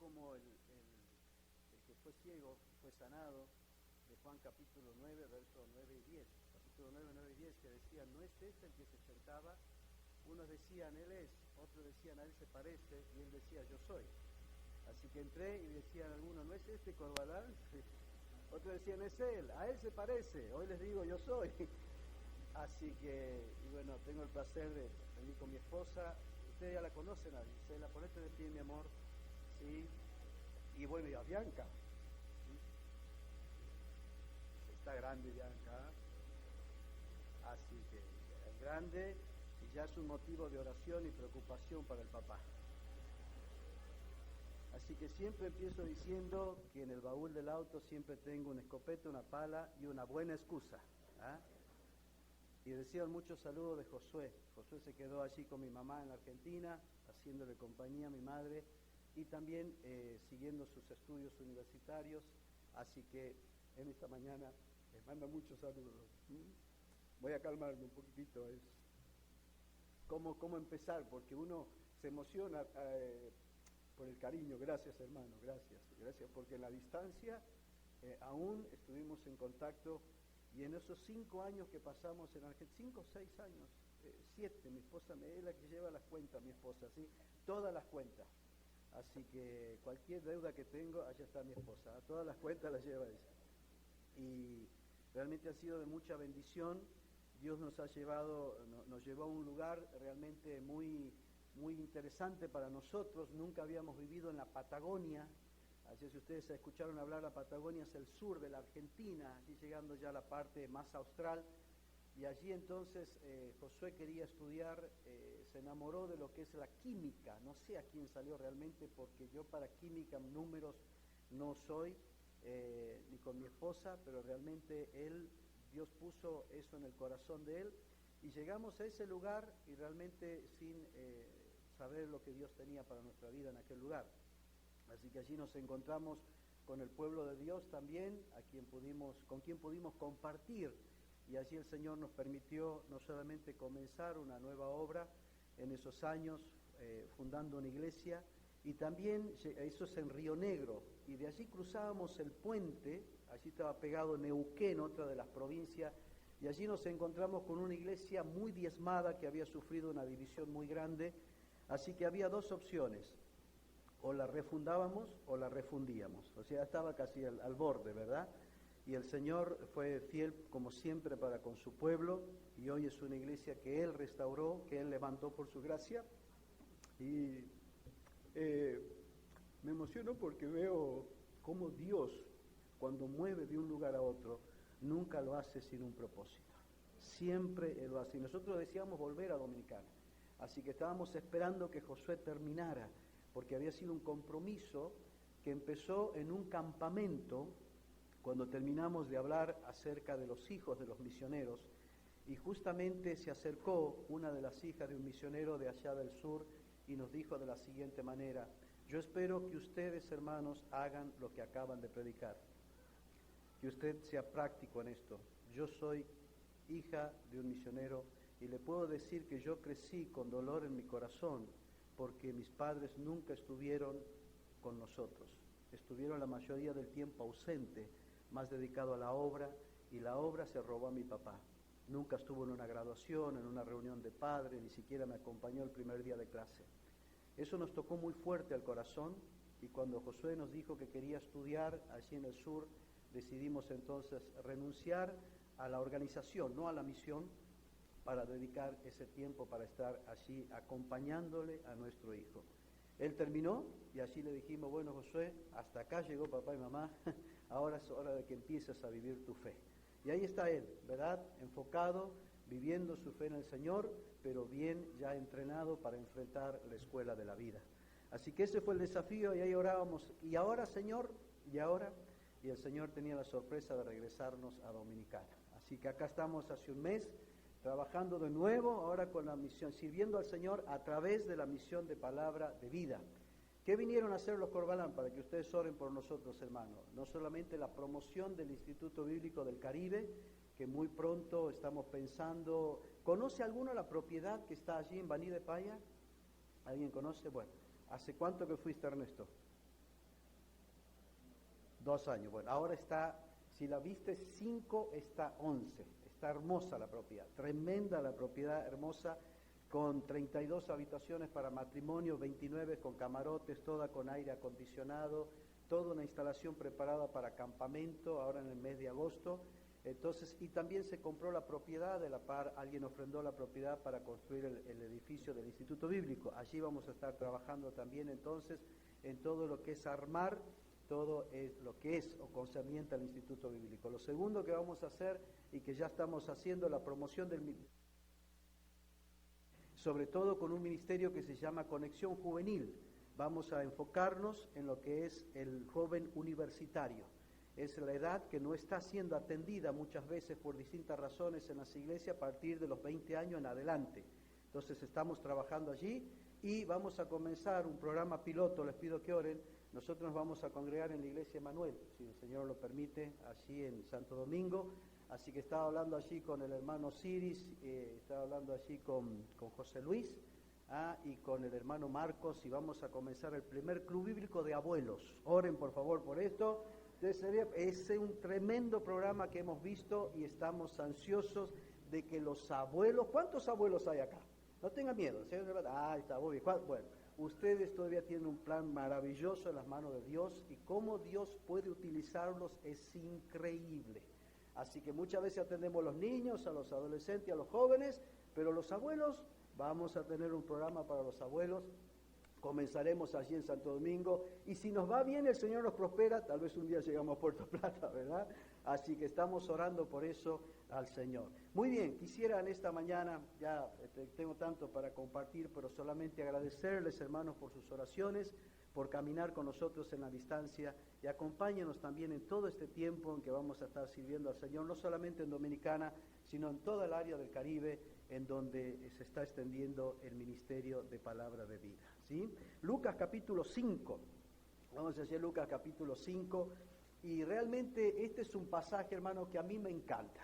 como el que fue ciego, fue sanado, de Juan capítulo 9, versos 9 y 10. Capítulo 9, 9 y 10, que decían, no es este el que se sentaba. Unos decían, él es, otros decían, a él se parece, y él decía, yo soy. Así que entré y decían algunos, ¿no es este Corbalán? Otros decían, es él, a él se parece. Hoy les digo, yo soy. Así que, y bueno, tengo el placer de venir con mi esposa. Ustedes ya la conocen, a Gisela, ponete de pie, mi amor. Sí. Y bueno, y a Bianca. ¿Sí? Está grande Bianca. Así que es grande y ya es un motivo de oración y preocupación para el papá. Así que siempre empiezo diciendo que en el baúl del auto siempre tengo una escopeta, una pala y una buena excusa. ¿Ah? Y decían muchos saludos de Josué. Josué se quedó allí con mi mamá en la Argentina, haciéndole compañía a mi madre y también siguiendo sus estudios universitarios. Así que en esta mañana les manda muchos saludos. Voy a calmarme un poquitito. Es cómo empezar, porque uno se emociona por el cariño. Gracias, hermano, gracias. Gracias, porque en la distancia aún estuvimos en contacto. Y en esos 5 años que pasamos en Argentina, 5 o 6 años, 7, mi esposa es la que lleva las cuentas, mi esposa, ¿sí? Todas las cuentas. Así que cualquier deuda que tengo, allá está mi esposa, todas las cuentas las lleva ella. Y realmente ha sido de mucha bendición. Dios nos llevó a un lugar realmente muy, muy interesante para nosotros. Nunca habíamos vivido en la Patagonia. Así si ustedes escucharon hablar, la Patagonia es el sur de la Argentina, allí llegando ya a la parte más austral, y allí entonces Josué quería estudiar, se enamoró de lo que es la química. No sé a quién salió realmente, porque yo para química, números, no soy, ni con mi esposa, pero realmente Dios puso eso en el corazón de él, y llegamos a ese lugar y realmente sin saber lo que Dios tenía para nuestra vida en aquel lugar. Así que allí nos encontramos con el pueblo de Dios también, con quien pudimos compartir, y allí el Señor nos permitió no solamente comenzar una nueva obra en esos años, fundando una iglesia, y también eso es en Río Negro, y de allí cruzábamos el puente, allí estaba pegado Neuquén, otra de las provincias, y allí nos encontramos con una iglesia muy diezmada que había sufrido una división muy grande, así que había 2 opciones. O la refundábamos o la refundíamos, o sea, estaba casi al borde, ¿verdad? Y el Señor fue fiel como siempre para con su pueblo, y hoy es una iglesia que Él restauró, que Él levantó por su gracia, y me emociono porque veo cómo Dios, cuando mueve de un lugar a otro, nunca lo hace sin un propósito, siempre Él lo hace, y nosotros deseamos volver a Dominicana, así que estábamos esperando que Josué terminara, porque había sido un compromiso que empezó en un campamento cuando terminamos de hablar acerca de los hijos de los misioneros, y justamente se acercó una de las hijas de un misionero de allá del sur y nos dijo de la siguiente manera: yo espero que ustedes, hermanos, hagan lo que acaban de predicar, que usted sea práctico en esto. Yo soy hija de un misionero y le puedo decir que yo crecí con dolor en mi corazón, porque mis padres nunca estuvieron con nosotros, estuvieron la mayoría del tiempo ausente, más dedicado a la obra, y la obra se robó a mi papá. Nunca estuvo en una graduación, en una reunión de padres, ni siquiera me acompañó el primer día de clase. Eso nos tocó muy fuerte al corazón, y cuando Josué nos dijo que quería estudiar allí en el sur, decidimos entonces renunciar a la organización, no a la misión, para dedicar ese tiempo para estar allí acompañándole a nuestro hijo. Él terminó y allí le dijimos: bueno, Josué, hasta acá llegó papá y mamá, ahora es hora de que empieces a vivir tu fe. Y ahí está él, ¿verdad? Enfocado, viviendo su fe en el Señor, pero bien ya entrenado para enfrentar la escuela de la vida. Así que ese fue el desafío, y ahí orábamos: y ahora, Señor, y ahora, y el Señor tenía la sorpresa de regresarnos a Dominicana. Así que acá estamos hace un mes, trabajando de nuevo, ahora con la misión, sirviendo al Señor a través de la misión de Palabra de Vida. ¿Qué vinieron a hacer los Corbalán? Para que ustedes oren por nosotros, hermanos. No solamente la promoción del Instituto Bíblico del Caribe, que muy pronto estamos pensando. ¿Conoce alguno la propiedad que está allí en Baní de Paya? ¿Alguien conoce? Bueno, ¿hace cuánto que fuiste, Ernesto? 2 años. Bueno, ahora está, si la viste 5, está 11. Está hermosa la propiedad, tremenda la propiedad, hermosa, con 32 habitaciones para matrimonio, 29 con camarotes, toda con aire acondicionado, toda una instalación preparada para campamento, ahora en el mes de agosto. Entonces, y también se compró la propiedad, de la par alguien ofrendó la propiedad para construir el edificio del Instituto Bíblico. Allí vamos a estar trabajando también entonces en todo lo que es armar, todo lo que es o concerniente al Instituto Bíblico. Lo segundo que vamos a hacer y que ya estamos haciendo, la promoción sobre todo con un ministerio que se llama Conexión Juvenil. Vamos a enfocarnos en lo que es el joven universitario. Es la edad que no está siendo atendida muchas veces por distintas razones en las iglesias a partir de los 20 años en adelante. Entonces estamos trabajando allí y vamos a comenzar un programa piloto, les pido que oren. Nosotros nos vamos a congregar en la iglesia Emanuel, si el Señor lo permite, allí en Santo Domingo. Así que estaba hablando allí con el hermano Ciris, estaba hablando allí con José Luis y con el hermano Marcos, y vamos a comenzar el primer club bíblico de abuelos. Oren por favor por esto. Es un tremendo programa que hemos visto y estamos ansiosos de que los abuelos, ¿cuántos abuelos hay acá? No tengan miedo, está muy bien. Bueno, ustedes todavía tienen un plan maravilloso en las manos de Dios y cómo Dios puede utilizarlos es increíble. Así que muchas veces atendemos a los niños, a los adolescentes, a los jóvenes, pero los abuelos, vamos a tener un programa para los abuelos. Comenzaremos allí en Santo Domingo y si nos va bien, el Señor nos prospera, tal vez un día llegamos a Puerto Plata, ¿verdad? Así que estamos orando por eso al Señor. Muy bien, quisiera en esta mañana, ya tengo tanto para compartir, pero solamente agradecerles, hermanos, por sus oraciones, por caminar con nosotros en la distancia y acompáñenos también en todo este tiempo en que vamos a estar sirviendo al Señor, no solamente en Dominicana, sino en toda el área del Caribe, en donde se está extendiendo el ministerio de palabra de vida. ¿Sí? Lucas capítulo 5, vamos a hacer Lucas capítulo 5, y realmente este es un pasaje, hermano, que a mí me encanta.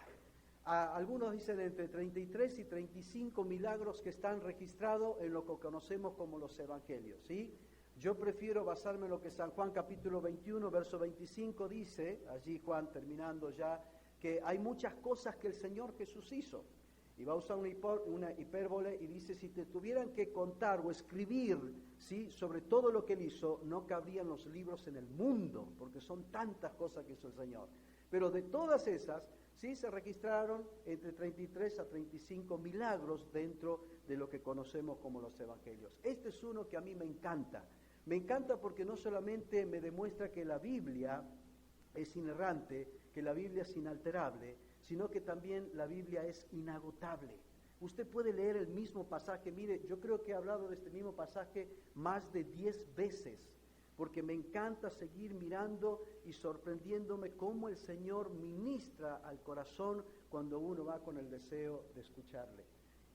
Algunos dicen entre 33 y 35 milagros que están registrados en lo que conocemos como los evangelios, ¿sí? Yo prefiero basarme en lo que San Juan capítulo 21, verso 25 dice, allí Juan terminando ya, que hay muchas cosas que el Señor Jesús hizo. Y va a usar una hipérbole y dice, si te tuvieran que contar o escribir, ¿sí?, sobre todo lo que Él hizo, no cabrían los libros en el mundo, porque son tantas cosas que hizo el Señor. Pero de todas esas, sí se registraron entre 33 a 35 milagros dentro de lo que conocemos como los evangelios. Este es uno que a mí me encanta. Me encanta porque no solamente me demuestra que la Biblia es inerrante, que la Biblia es inalterable, sino que también la Biblia es inagotable. Usted puede leer el mismo pasaje, mire, yo creo que he hablado de este mismo pasaje más de 10 veces, porque me encanta seguir mirando y sorprendiéndome cómo el Señor ministra al corazón cuando uno va con el deseo de escucharle.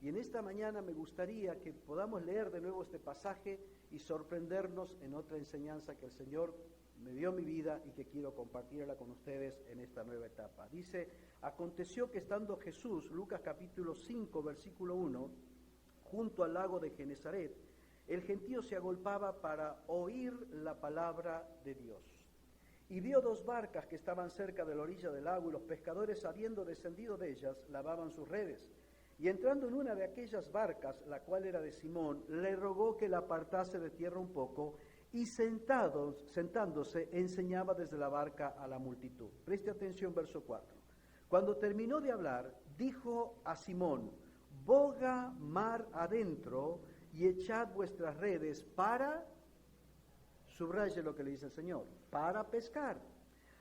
Y en esta mañana me gustaría que podamos leer de nuevo este pasaje y sorprendernos en otra enseñanza que el Señor me dio mi vida y que quiero compartirla con ustedes en esta nueva etapa. Dice, aconteció que estando Jesús, Lucas capítulo 5, versículo 1, junto al lago de Genezaret, el gentío se agolpaba para oír la palabra de Dios. Y vio 2 barcas que estaban cerca de la orilla del lago, y los pescadores, habiendo descendido de ellas, lavaban sus redes. Y entrando en una de aquellas barcas, la cual era de Simón, le rogó que la apartase de tierra un poco, y sentándose, enseñaba desde la barca a la multitud. Preste atención, verso 4. Cuando terminó de hablar, dijo a Simón, boga mar adentro y echad vuestras redes para, subraye lo que le dice el Señor, para pescar.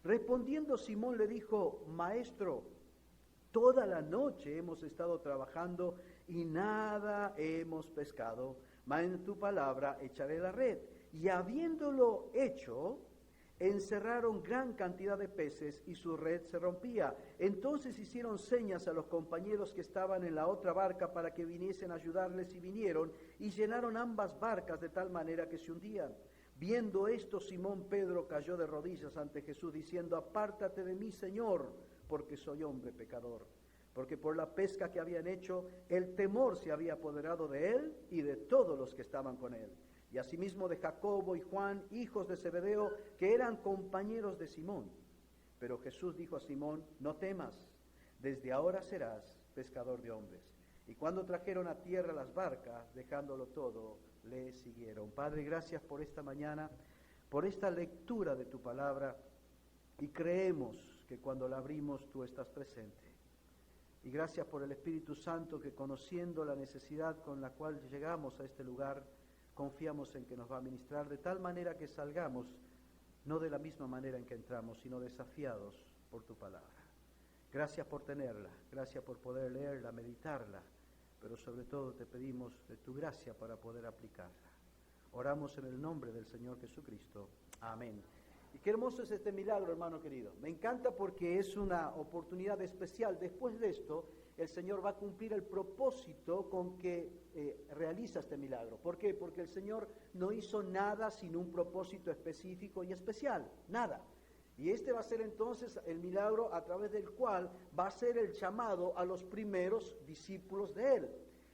Respondiendo Simón le dijo, maestro, toda la noche hemos estado trabajando y nada hemos pescado, mas en tu palabra echaré la red. Y habiéndolo hecho, encerraron gran cantidad de peces y su red se rompía. Entonces hicieron señas a los compañeros que estaban en la otra barca para que viniesen a ayudarles, y vinieron y llenaron ambas barcas de tal manera que se hundían. Viendo esto, Simón Pedro cayó de rodillas ante Jesús diciendo, apártate de mí, Señor, porque soy hombre pecador. Porque por la pesca que habían hecho, el temor se había apoderado de él y de todos los que estaban con él. y asimismo de Jacobo y Juan, hijos de Zebedeo, que eran compañeros de Simón. Pero Jesús dijo a Simón: no temas, desde ahora serás pescador de hombres. Y cuando trajeron a tierra las barcas, dejándolo todo, le siguieron. Padre, gracias por esta mañana, por esta lectura de tu palabra, y creemos que cuando la abrimos tú estás presente. Y gracias por el Espíritu Santo que, conociendo la necesidad con la cual llegamos a este lugar, confiamos en que nos va a ministrar de tal manera que salgamos no de la misma manera en que entramos, sino desafiados por tu palabra. Gracias por tenerla, gracias por poder leerla, meditarla, pero sobre todo te pedimos de tu gracia para poder aplicarla. Oramos en el nombre del Señor Jesucristo. Amén. Y qué hermoso es este milagro, hermano querido. Me encanta porque es una oportunidad especial. Después de esto, el Señor va a cumplir el propósito con que realiza este milagro. ¿Por qué? Porque el Señor no hizo nada sin un propósito específico y especial. Nada. Y este va a ser entonces el milagro a través del cual va a ser el llamado a los primeros discípulos de Él.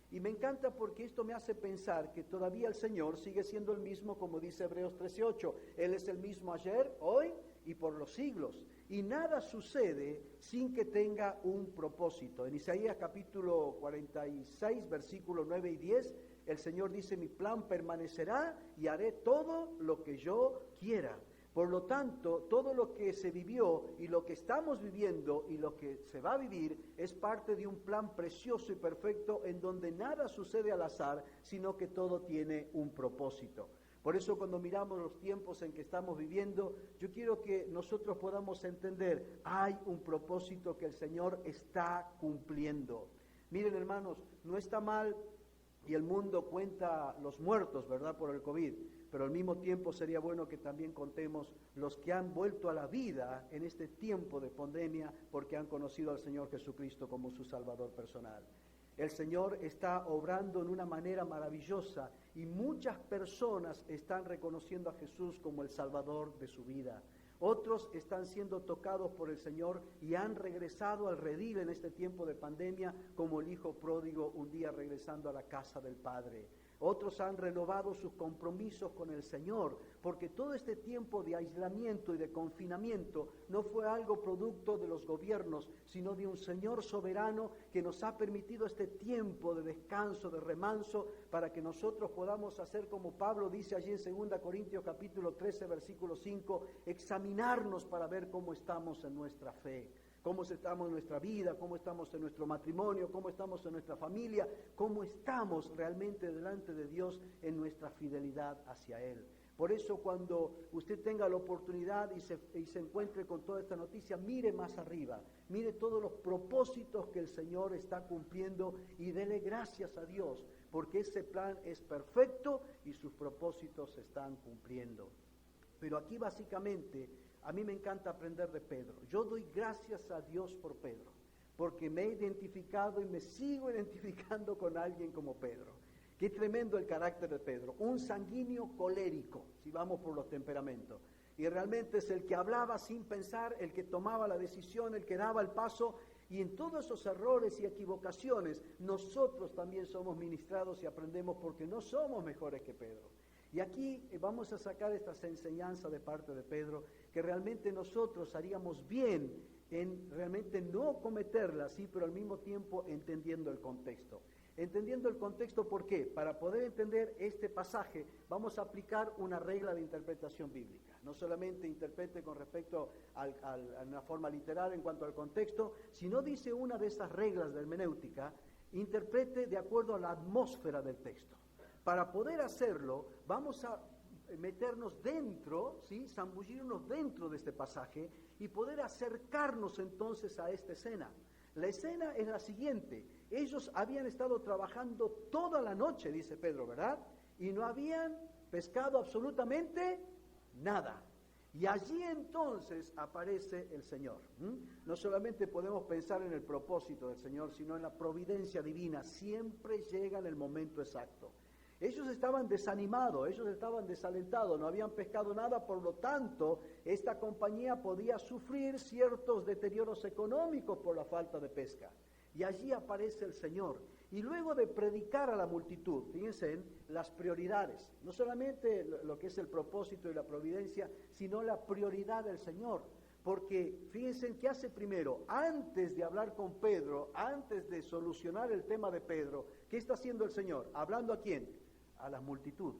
Y me encanta porque esto me hace pensar que todavía el Señor sigue siendo el mismo, como dice Hebreos 13:8. Él es el mismo ayer, hoy y por los siglos. Y nada sucede sin que tenga un propósito. En Isaías capítulo 46, versículos 9 y 10, el Señor dice: mi plan permanecerá y haré todo lo que yo quiera. Por lo tanto, todo lo que se vivió y lo que estamos viviendo y lo que se va a vivir es parte de un plan precioso y perfecto en donde nada sucede al azar, sino que todo tiene un propósito. Por eso cuando miramos los tiempos en que estamos viviendo, yo quiero que nosotros podamos entender, hay un propósito que el Señor está cumpliendo. Miren, hermanos, no está mal y el mundo cuenta los muertos, ¿verdad?, por el COVID. Pero al mismo tiempo sería bueno que también contemos los que han vuelto a la vida en este tiempo de pandemia porque han conocido al Señor Jesucristo como su Salvador personal. El Señor está obrando en una manera maravillosa y muchas personas están reconociendo a Jesús como el Salvador de su vida. Otros están siendo tocados por el Señor y han regresado al redil en este tiempo de pandemia, como el hijo pródigo un día regresando a la casa del Padre. Otros han renovado sus compromisos con el Señor, porque todo este tiempo de aislamiento y de confinamiento no fue algo producto de los gobiernos, sino de un Señor soberano que nos ha permitido este tiempo de descanso, de remanso, para que nosotros podamos hacer como Pablo dice allí en 2 Corintios capítulo 13, versículo 5, examinarnos para ver cómo estamos en nuestra fe. Cómo estamos en nuestra vida, cómo estamos en nuestro matrimonio, cómo estamos en nuestra familia, cómo estamos realmente delante de Dios en nuestra fidelidad hacia Él. Por eso cuando usted tenga la oportunidad y se encuentre con toda esta noticia, mire más arriba, mire todos los propósitos que el Señor está cumpliendo y dele gracias a Dios, porque ese plan es perfecto y sus propósitos se están cumpliendo. Pero aquí básicamente a mí me encanta aprender de Pedro. Yo doy gracias a Dios por Pedro, porque me he identificado y me sigo identificando con alguien como Pedro. Qué tremendo el carácter de Pedro, un sanguíneo colérico, si vamos por los temperamentos. Y realmente es el que hablaba sin pensar, el que tomaba la decisión, el que daba el paso. Y en todos esos errores y equivocaciones, nosotros también somos ministrados y aprendemos porque no somos mejores que Pedro. Y aquí vamos a sacar estas enseñanzas de parte de Pedro, que realmente nosotros haríamos bien en realmente no cometerlas, sí, pero al mismo tiempo entendiendo el contexto. Entendiendo el contexto, ¿por qué? Para poder entender este pasaje, vamos a aplicar una regla de interpretación bíblica. No solamente interprete con respecto a una forma literal en cuanto al contexto, sino dice una de esas reglas de hermenéutica, interprete de acuerdo a la atmósfera del texto. Para poder hacerlo, vamos a meternos dentro, ¿sí?, zambullirnos dentro de este pasaje y poder acercarnos entonces a esta escena. La escena es la siguiente: ellos habían estado trabajando toda la noche, dice Pedro, ¿verdad? Y no habían pescado absolutamente nada. Y allí entonces aparece el Señor. No solamente podemos pensar en el propósito del Señor, sino en la providencia divina. Siempre llega en el momento exacto. Ellos estaban desanimados, ellos estaban desalentados, no habían pescado nada, por lo tanto, esta compañía podía sufrir ciertos deterioros económicos por la falta de pesca. Y allí aparece el Señor. Y luego de predicar a la multitud, fíjense en las prioridades, no solamente lo que es el propósito y la providencia, sino la prioridad del Señor. Porque fíjense en qué hace primero, antes de hablar con Pedro, antes de solucionar el tema de Pedro, ¿qué está haciendo el Señor? ¿Hablando a quién? A la multitud.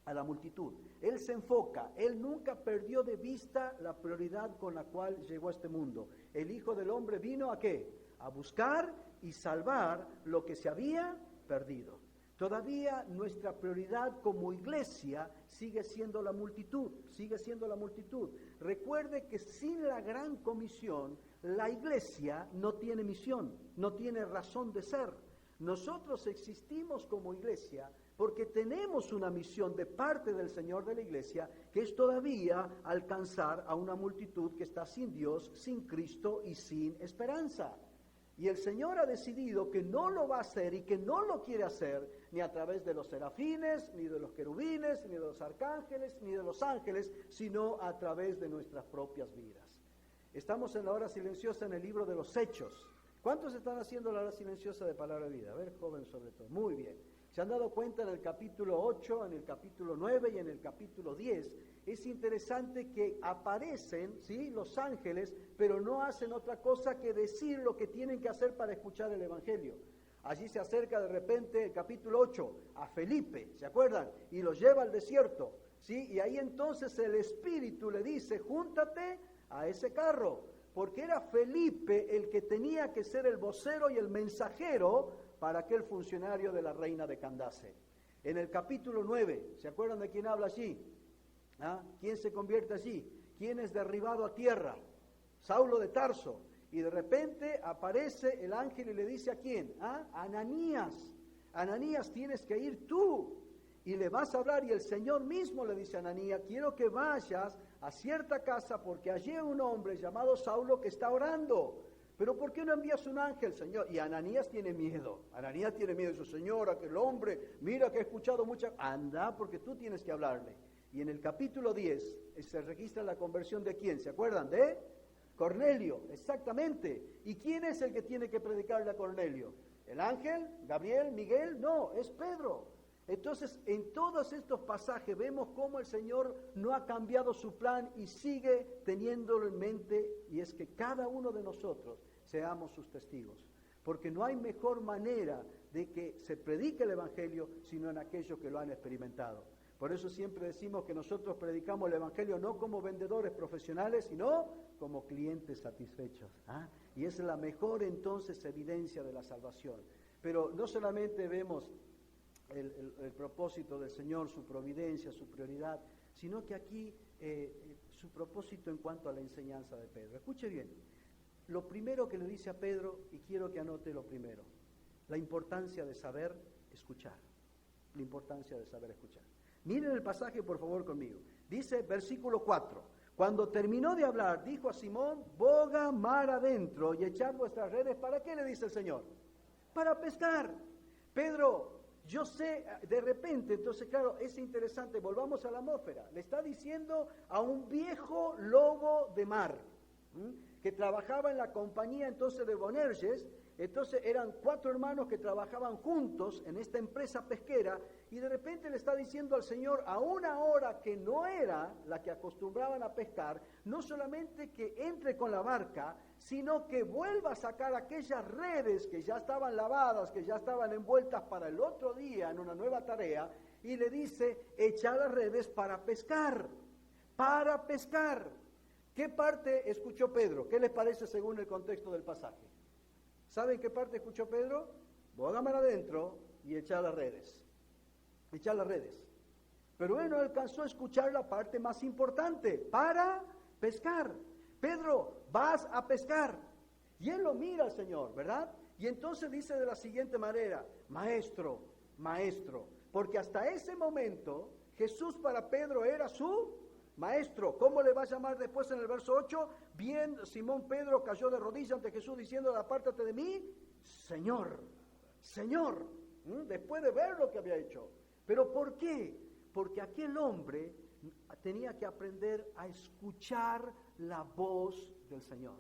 A la multitud. Él se enfoca, él nunca perdió de vista la prioridad con la cual llegó a este mundo. El Hijo del Hombre vino ¿a qué? A buscar y salvar lo que se había perdido. Todavía nuestra prioridad como iglesia sigue siendo la multitud, sigue siendo la multitud. Recuerde que sin la gran comisión, la iglesia no tiene misión, no tiene razón de ser. Nosotros existimos como iglesia porque tenemos una misión de parte del Señor de la iglesia, que es todavía alcanzar a una multitud que está sin Dios, sin Cristo y sin esperanza. Y el Señor ha decidido que no lo va a hacer y que no lo quiere hacer ni a través de los serafines, ni de los querubines, ni de los arcángeles, ni de los ángeles, sino a través de nuestras propias vidas. Estamos en la hora silenciosa en el libro de los Hechos. ¿Cuántos están haciendo la hora silenciosa de Palabra de Vida? A ver, joven sobre todo. Muy bien. Se han dado cuenta en el capítulo 8, en el capítulo 9 y en el capítulo 10. Es interesante que aparecen, ¿sí?, los ángeles, pero no hacen otra cosa que decir lo que tienen que hacer para escuchar el Evangelio. Allí se acerca de repente el capítulo 8 a Felipe, ¿se acuerdan? Y los lleva al desierto, ¿sí? Y ahí entonces el Espíritu le dice, júntate a ese carro, porque era Felipe el que tenía que ser el vocero y el mensajero para aquel funcionario de la reina de Candace. En el capítulo 9, ¿se acuerdan de quién habla allí? ¿Ah? ¿Quién se convierte allí? ¿Quién es derribado a tierra? Saulo de Tarso. Y de repente aparece el ángel y le dice ¿a quién? ¿Ah? Ananías. Ananías, tienes que ir tú. Y le vas a hablar y el Señor mismo le dice a Ananías, quiero que vayas a cierta casa porque allí hay un hombre llamado Saulo que está orando. Pero ¿por qué no envías un ángel, Señor? Y Ananías tiene miedo. Ananías tiene miedo. Dice, Señor, aquel hombre, mira que he escuchado mucha... Anda, porque tú tienes que hablarle. Y en el capítulo 10 se registra la conversión de ¿quién? ¿Se acuerdan? De Cornelio, exactamente. ¿Y quién es el que tiene que predicarle a Cornelio? ¿El ángel? ¿Gabriel? ¿Miguel? No, es Pedro. Entonces, en todos estos pasajes vemos cómo el Señor no ha cambiado su plan y sigue teniéndolo en mente, y es que cada uno de nosotros seamos sus testigos. Porque no hay mejor manera de que se predique el Evangelio sino en aquellos que lo han experimentado. Por eso siempre decimos que nosotros predicamos el Evangelio no como vendedores profesionales, sino como clientes satisfechos. ¿Ah? Y esa es la mejor entonces evidencia de la salvación. Pero no solamente vemos el propósito del Señor, su providencia, su prioridad, sino que aquí su propósito en cuanto a la enseñanza de Pedro. Escuche bien, lo primero que le dice a Pedro, y quiero que anote lo primero, la importancia de saber escuchar, la importancia de saber escuchar. Miren el pasaje por favor conmigo, dice versículo 4, cuando terminó de hablar, dijo a Simón, boga mar adentro y echad vuestras redes, ¿para qué le dice el Señor? Para pescar. Pedro, yo sé, de repente, entonces claro, es interesante, volvamos a la atmósfera, le está diciendo a un viejo lobo de mar, que trabajaba en la compañía entonces de Bonerges. Entonces eran 4 hermanos que trabajaban juntos en esta empresa pesquera, y de repente le está diciendo al Señor a una hora que no era la que acostumbraban a pescar, no solamente que entre con la barca, sino que vuelva a sacar aquellas redes que ya estaban lavadas, que ya estaban envueltas para el otro día en una nueva tarea, y le dice, echa las redes para pescar, para pescar. ¿Qué parte escuchó Pedro? ¿Qué les parece según el contexto del pasaje? ¿Saben qué parte escuchó Pedro? Boga mar adentro y echar las redes. Echar las redes. Pero él no alcanzó a escuchar la parte más importante, para pescar. Pedro, vas a pescar. Y él lo mira al Señor, ¿verdad? Y entonces dice de la siguiente manera, maestro, maestro. Porque hasta ese momento Jesús para Pedro era su maestro. ¿Cómo le va a llamar después en el verso 8? Bien, Simón Pedro cayó de rodillas ante Jesús diciendo, apártate de mí, Señor, Señor, después de ver lo que había hecho. ¿Pero por qué? Porque aquel hombre tenía que aprender a escuchar la voz del Señor.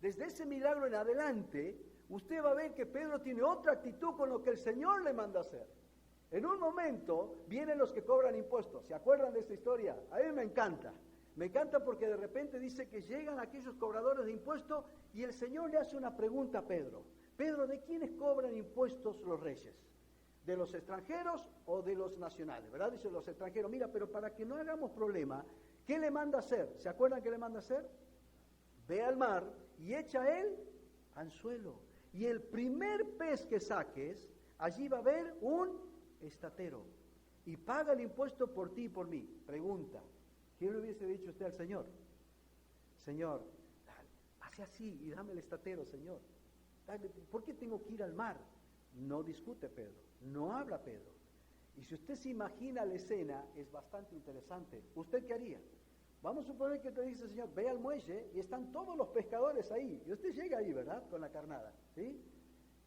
Desde ese milagro en adelante, usted va a ver que Pedro tiene otra actitud con lo que el Señor le manda hacer. En un momento vienen los que cobran impuestos. ¿Se acuerdan de esta historia? A mí me encanta. Me encanta porque de repente dice que llegan aquellos cobradores de impuestos y el Señor le hace una pregunta a Pedro. Pedro, ¿de quiénes cobran impuestos los reyes? ¿De los extranjeros o de los nacionales? ¿Verdad? Dice los extranjeros. Mira, pero para que no hagamos problema, ¿qué le manda hacer? ¿Se acuerdan qué le manda hacer? Ve al mar y echa el anzuelo. Y el primer pez que saques, allí va a haber un estatero. Y paga el impuesto por ti y por mí. Pregunta, ¿qué le hubiese dicho usted al Señor? Señor, hace así y dame el estatero, Señor. Dale, ¿por qué tengo que ir al mar? No discute Pedro, no habla Pedro. Y si usted se imagina la escena, es bastante interesante. ¿Usted qué haría? Vamos a suponer que te dice el Señor, ve al muelle y están todos los pescadores ahí. Y usted llega ahí, ¿verdad? Con la carnada, ¿sí?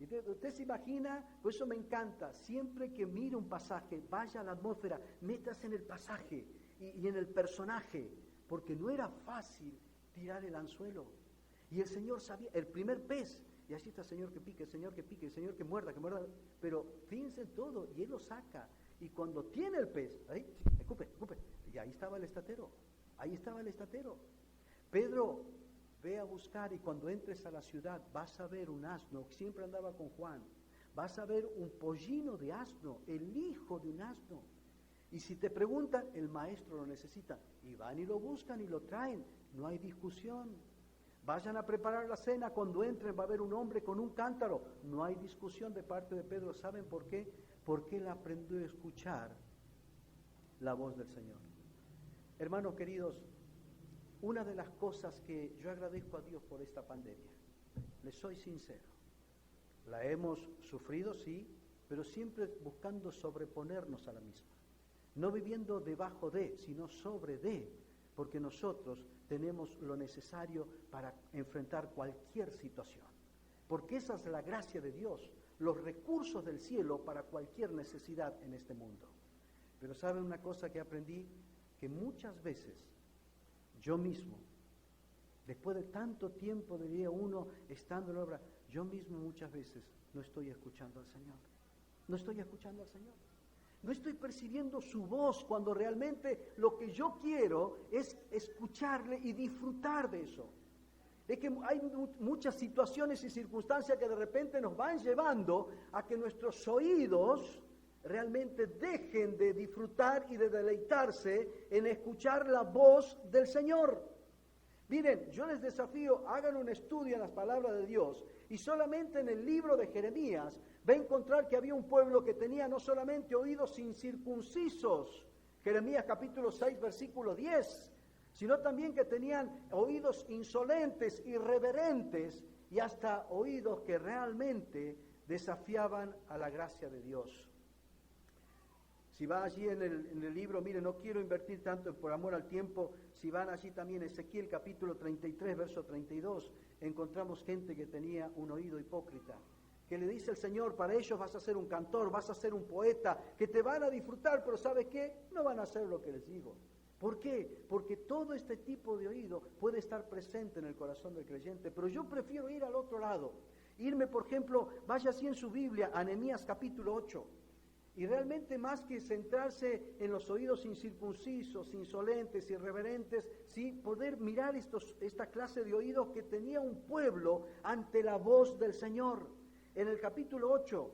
Y usted se imagina, por eso me encanta, siempre que mire un pasaje, vaya a la atmósfera, métase en el pasaje y en el personaje, porque no era fácil tirar el anzuelo. Y el Señor sabía, el primer pez, y así está el Señor que pique, el Señor que pique, el Señor que muerda, pero fíjense en todo, y Él lo saca. Y cuando tiene el pez, ahí, escupe, y ahí estaba el estatero, Pedro, ve a buscar y cuando entres a la ciudad vas a ver un asno, siempre andaba con Juan, vas a ver un pollino de asno, el hijo de un asno. Y si te preguntan, el maestro lo necesita, y van y lo buscan y lo traen, no hay discusión. Vayan a preparar la cena, cuando entren va a haber un hombre con un cántaro. No hay discusión de parte de Pedro. ¿Saben por qué? Porque él aprendió a escuchar la voz del Señor. Hermanos queridos, una de las cosas que yo agradezco a Dios por esta pandemia, les soy sincero, la hemos sufrido, sí, pero siempre buscando sobreponernos a la misma. No viviendo debajo de, sino sobre de, porque nosotros tenemos lo necesario para enfrentar cualquier situación. Porque esa es la gracia de Dios, los recursos del cielo para cualquier necesidad en este mundo. Pero ¿saben una cosa que aprendí? Que muchas veces yo mismo, después de tanto tiempo, diría uno, estando en la obra, yo mismo muchas veces no estoy escuchando al Señor. No estoy escuchando al Señor. No estoy percibiendo su voz cuando realmente lo que yo quiero es escucharle y disfrutar de eso. Es que hay muchas situaciones y circunstancias que de repente nos van llevando a que nuestros oídos realmente dejen de disfrutar y de deleitarse en escuchar la voz del Señor. Miren, yo les desafío, hagan un estudio en las palabras de Dios y solamente en el libro de Jeremías va a encontrar que había un pueblo que tenía no solamente oídos incircuncisos, Jeremías capítulo 6, versículo 10, sino también que tenían oídos insolentes, irreverentes y hasta oídos que realmente desafiaban a la gracia de Dios. Si va allí en el libro, mire, no quiero invertir tanto por amor al tiempo, si van allí también Ezequiel capítulo 33, verso 32, encontramos gente que tenía un oído hipócrita, que le dice el Señor, para ellos vas a ser un cantor, vas a ser un poeta, que te van a disfrutar, pero ¿sabes qué? No van a hacer lo que les digo. ¿Por qué? Porque todo este tipo de oído puede estar presente en el corazón del creyente, pero yo prefiero ir al otro lado. Irme, por ejemplo, vaya así en su Biblia, a Nehemías capítulo 8. Y realmente más que centrarse en los oídos incircuncisos, insolentes, irreverentes, sí, poder mirar esta clase de oídos que tenía un pueblo ante la voz del Señor. En el capítulo 8,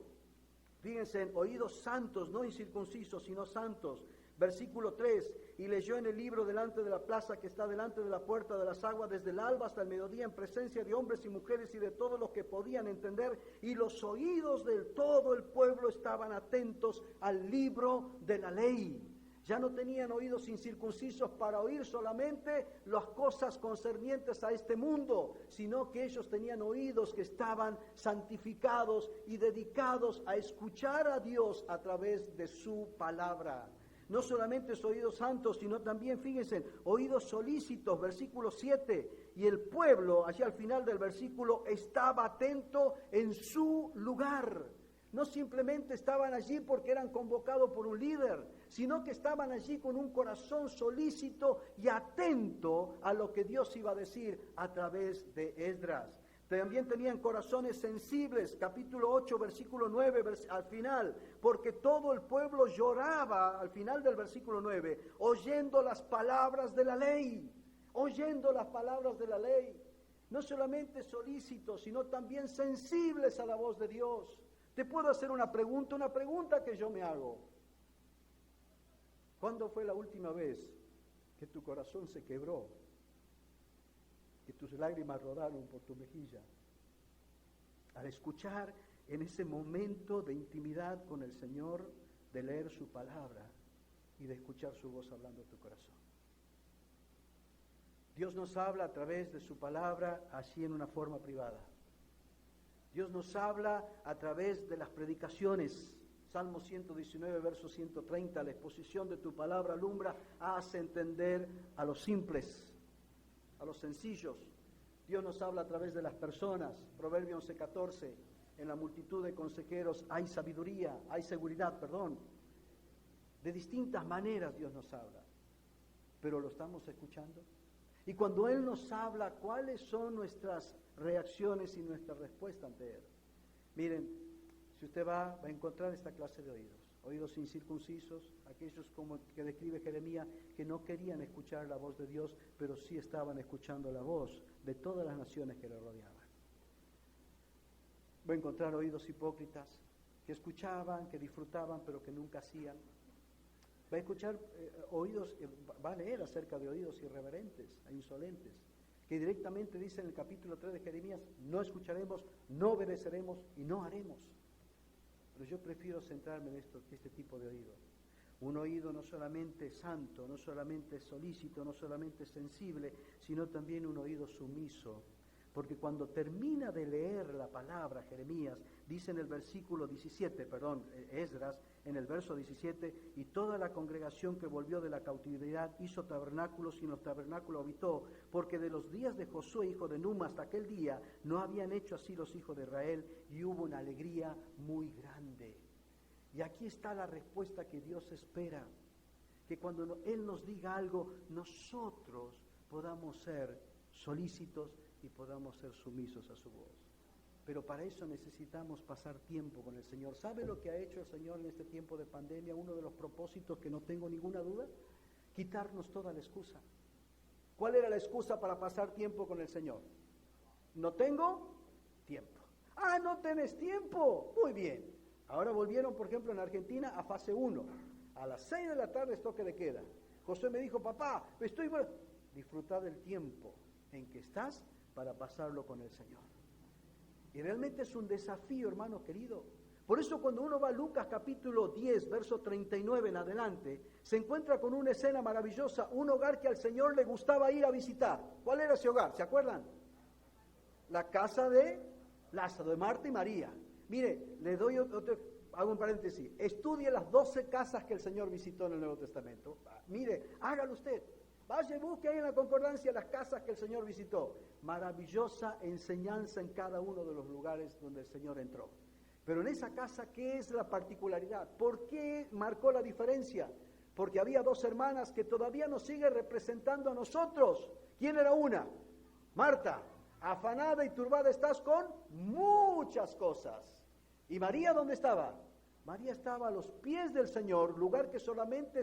fíjense, en oídos santos, no incircuncisos, sino santos. Versículo 3, y leyó en el libro delante de la plaza que está delante de la puerta de las aguas desde el alba hasta el mediodía en presencia de hombres y mujeres y de todos los que podían entender, y los oídos de todo el pueblo estaban atentos al libro de la ley. Ya no tenían oídos incircuncisos para oír solamente las cosas concernientes a este mundo, sino que ellos tenían oídos que estaban santificados y dedicados a escuchar a Dios a través de su palabra. No solamente oídos santos, sino también, fíjense, oídos solícitos, versículo 7. Y el pueblo, allí al final del versículo, estaba atento en su lugar. No simplemente estaban allí porque eran convocados por un líder, sino que estaban allí con un corazón solícito y atento a lo que Dios iba a decir a través de Esdras. También tenían corazones sensibles, capítulo 8, versículo 9, al final, porque todo el pueblo lloraba, al final del versículo 9, oyendo las palabras de la ley, oyendo las palabras de la ley. No solamente solícitos, sino también sensibles a la voz de Dios. Te puedo hacer una pregunta que yo me hago. ¿Cuándo fue la última vez que tu corazón se quebró? Que tus lágrimas rodaron por tu mejilla, al escuchar en ese momento de intimidad con el Señor, de leer su palabra y de escuchar su voz hablando a tu corazón. Dios nos habla a través de su palabra, así en una forma privada. Dios nos habla a través de las predicaciones. Salmo 119, verso 130, la exposición de tu palabra alumbra, hace entender a los simples, a los sencillos. Dios nos habla a través de las personas. Proverbio 11:14, en la multitud de consejeros hay sabiduría, hay seguridad, De distintas maneras Dios nos habla, pero ¿lo estamos escuchando? Y cuando Él nos habla, ¿cuáles son nuestras reacciones y nuestra respuesta ante Él? Miren, si usted va a encontrar esta clase de oídos incircuncisos, aquellos como que describe Jeremías, que no querían escuchar la voz de Dios, pero sí estaban escuchando la voz de todas las naciones que le rodeaban. Va a encontrar oídos hipócritas, que escuchaban, que disfrutaban, pero que nunca hacían. Va a escuchar va a leer acerca de oídos irreverentes e insolentes, que directamente dice en el capítulo 3 de Jeremías, no escucharemos, no obedeceremos y no haremos. Pero yo prefiero centrarme en este tipo de oído. Un oído no solamente santo, no solamente solícito, no solamente sensible, sino también un oído sumiso. Porque cuando termina de leer la palabra Jeremías, dice en el versículo 17, Esdras, en el verso 17, y toda la congregación que volvió de la cautividad hizo tabernáculos y en los tabernáculos habitó, porque de los días de Josué, hijo de Num, hasta aquel día, no habían hecho así los hijos de Israel, y hubo una alegría muy grande. Y aquí está la respuesta que Dios espera, que cuando Él nos diga algo, nosotros podamos ser solícitos y podamos ser sumisos a su voz. Pero para eso necesitamos pasar tiempo con el Señor. ¿Sabe lo que ha hecho el Señor en este tiempo de pandemia? Uno de los propósitos que no tengo ninguna duda, quitarnos toda la excusa. ¿Cuál era la excusa para pasar tiempo con el Señor? No tengo tiempo. Ah, no tenés tiempo. Muy bien. Ahora volvieron, por ejemplo, en Argentina a fase 1. A las 6 de la tarde es toque de queda. Josué me dijo, papá, disfrutar del tiempo en que estás para pasarlo con el Señor. Y realmente es un desafío, hermano querido. Por eso cuando uno va a Lucas capítulo 10, verso 39 en adelante, se encuentra con una escena maravillosa, un hogar que al Señor le gustaba ir a visitar. ¿Cuál era ese hogar? ¿Se acuerdan? La casa de Lázaro, de Marta y María. Mire, hago un paréntesis, estudie las 12 casas que el Señor visitó en el Nuevo Testamento. Mire, hágalo usted. Vaya y busque ahí en la concordancia las casas que el Señor visitó. Maravillosa enseñanza en cada uno de los lugares donde el Señor entró. Pero en esa casa, ¿qué es la particularidad? ¿Por qué marcó la diferencia? Porque había dos hermanas que todavía nos sigue representando a nosotros. ¿Quién era una? Marta, afanada y turbada estás con muchas cosas. ¿Y María dónde estaba? María estaba a los pies del Señor, lugar que solamente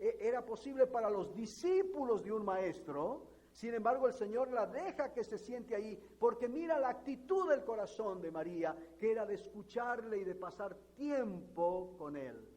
era posible para los discípulos de un maestro. Sin embargo, el Señor la deja que se siente ahí, porque mira la actitud del corazón de María, que era de escucharle y de pasar tiempo con Él.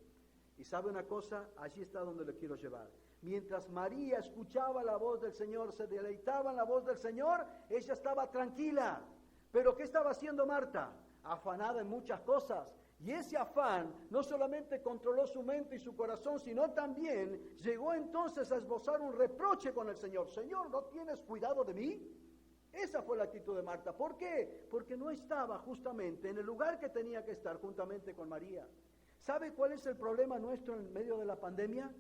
Y ¿sabe una cosa? Allí está donde le quiero llevar. Mientras María escuchaba la voz del Señor, se deleitaba en la voz del Señor, ella estaba tranquila. ¿Pero qué estaba haciendo Marta? Afanada en muchas cosas. Y ese afán no solamente controló su mente y su corazón, sino también llegó entonces a esbozar un reproche con el Señor. Señor, ¿no tienes cuidado de mí? Esa fue la actitud de Marta. ¿Por qué? Porque no estaba justamente en el lugar que tenía que estar juntamente con María. ¿Sabe cuál es el problema nuestro en medio de la pandemia?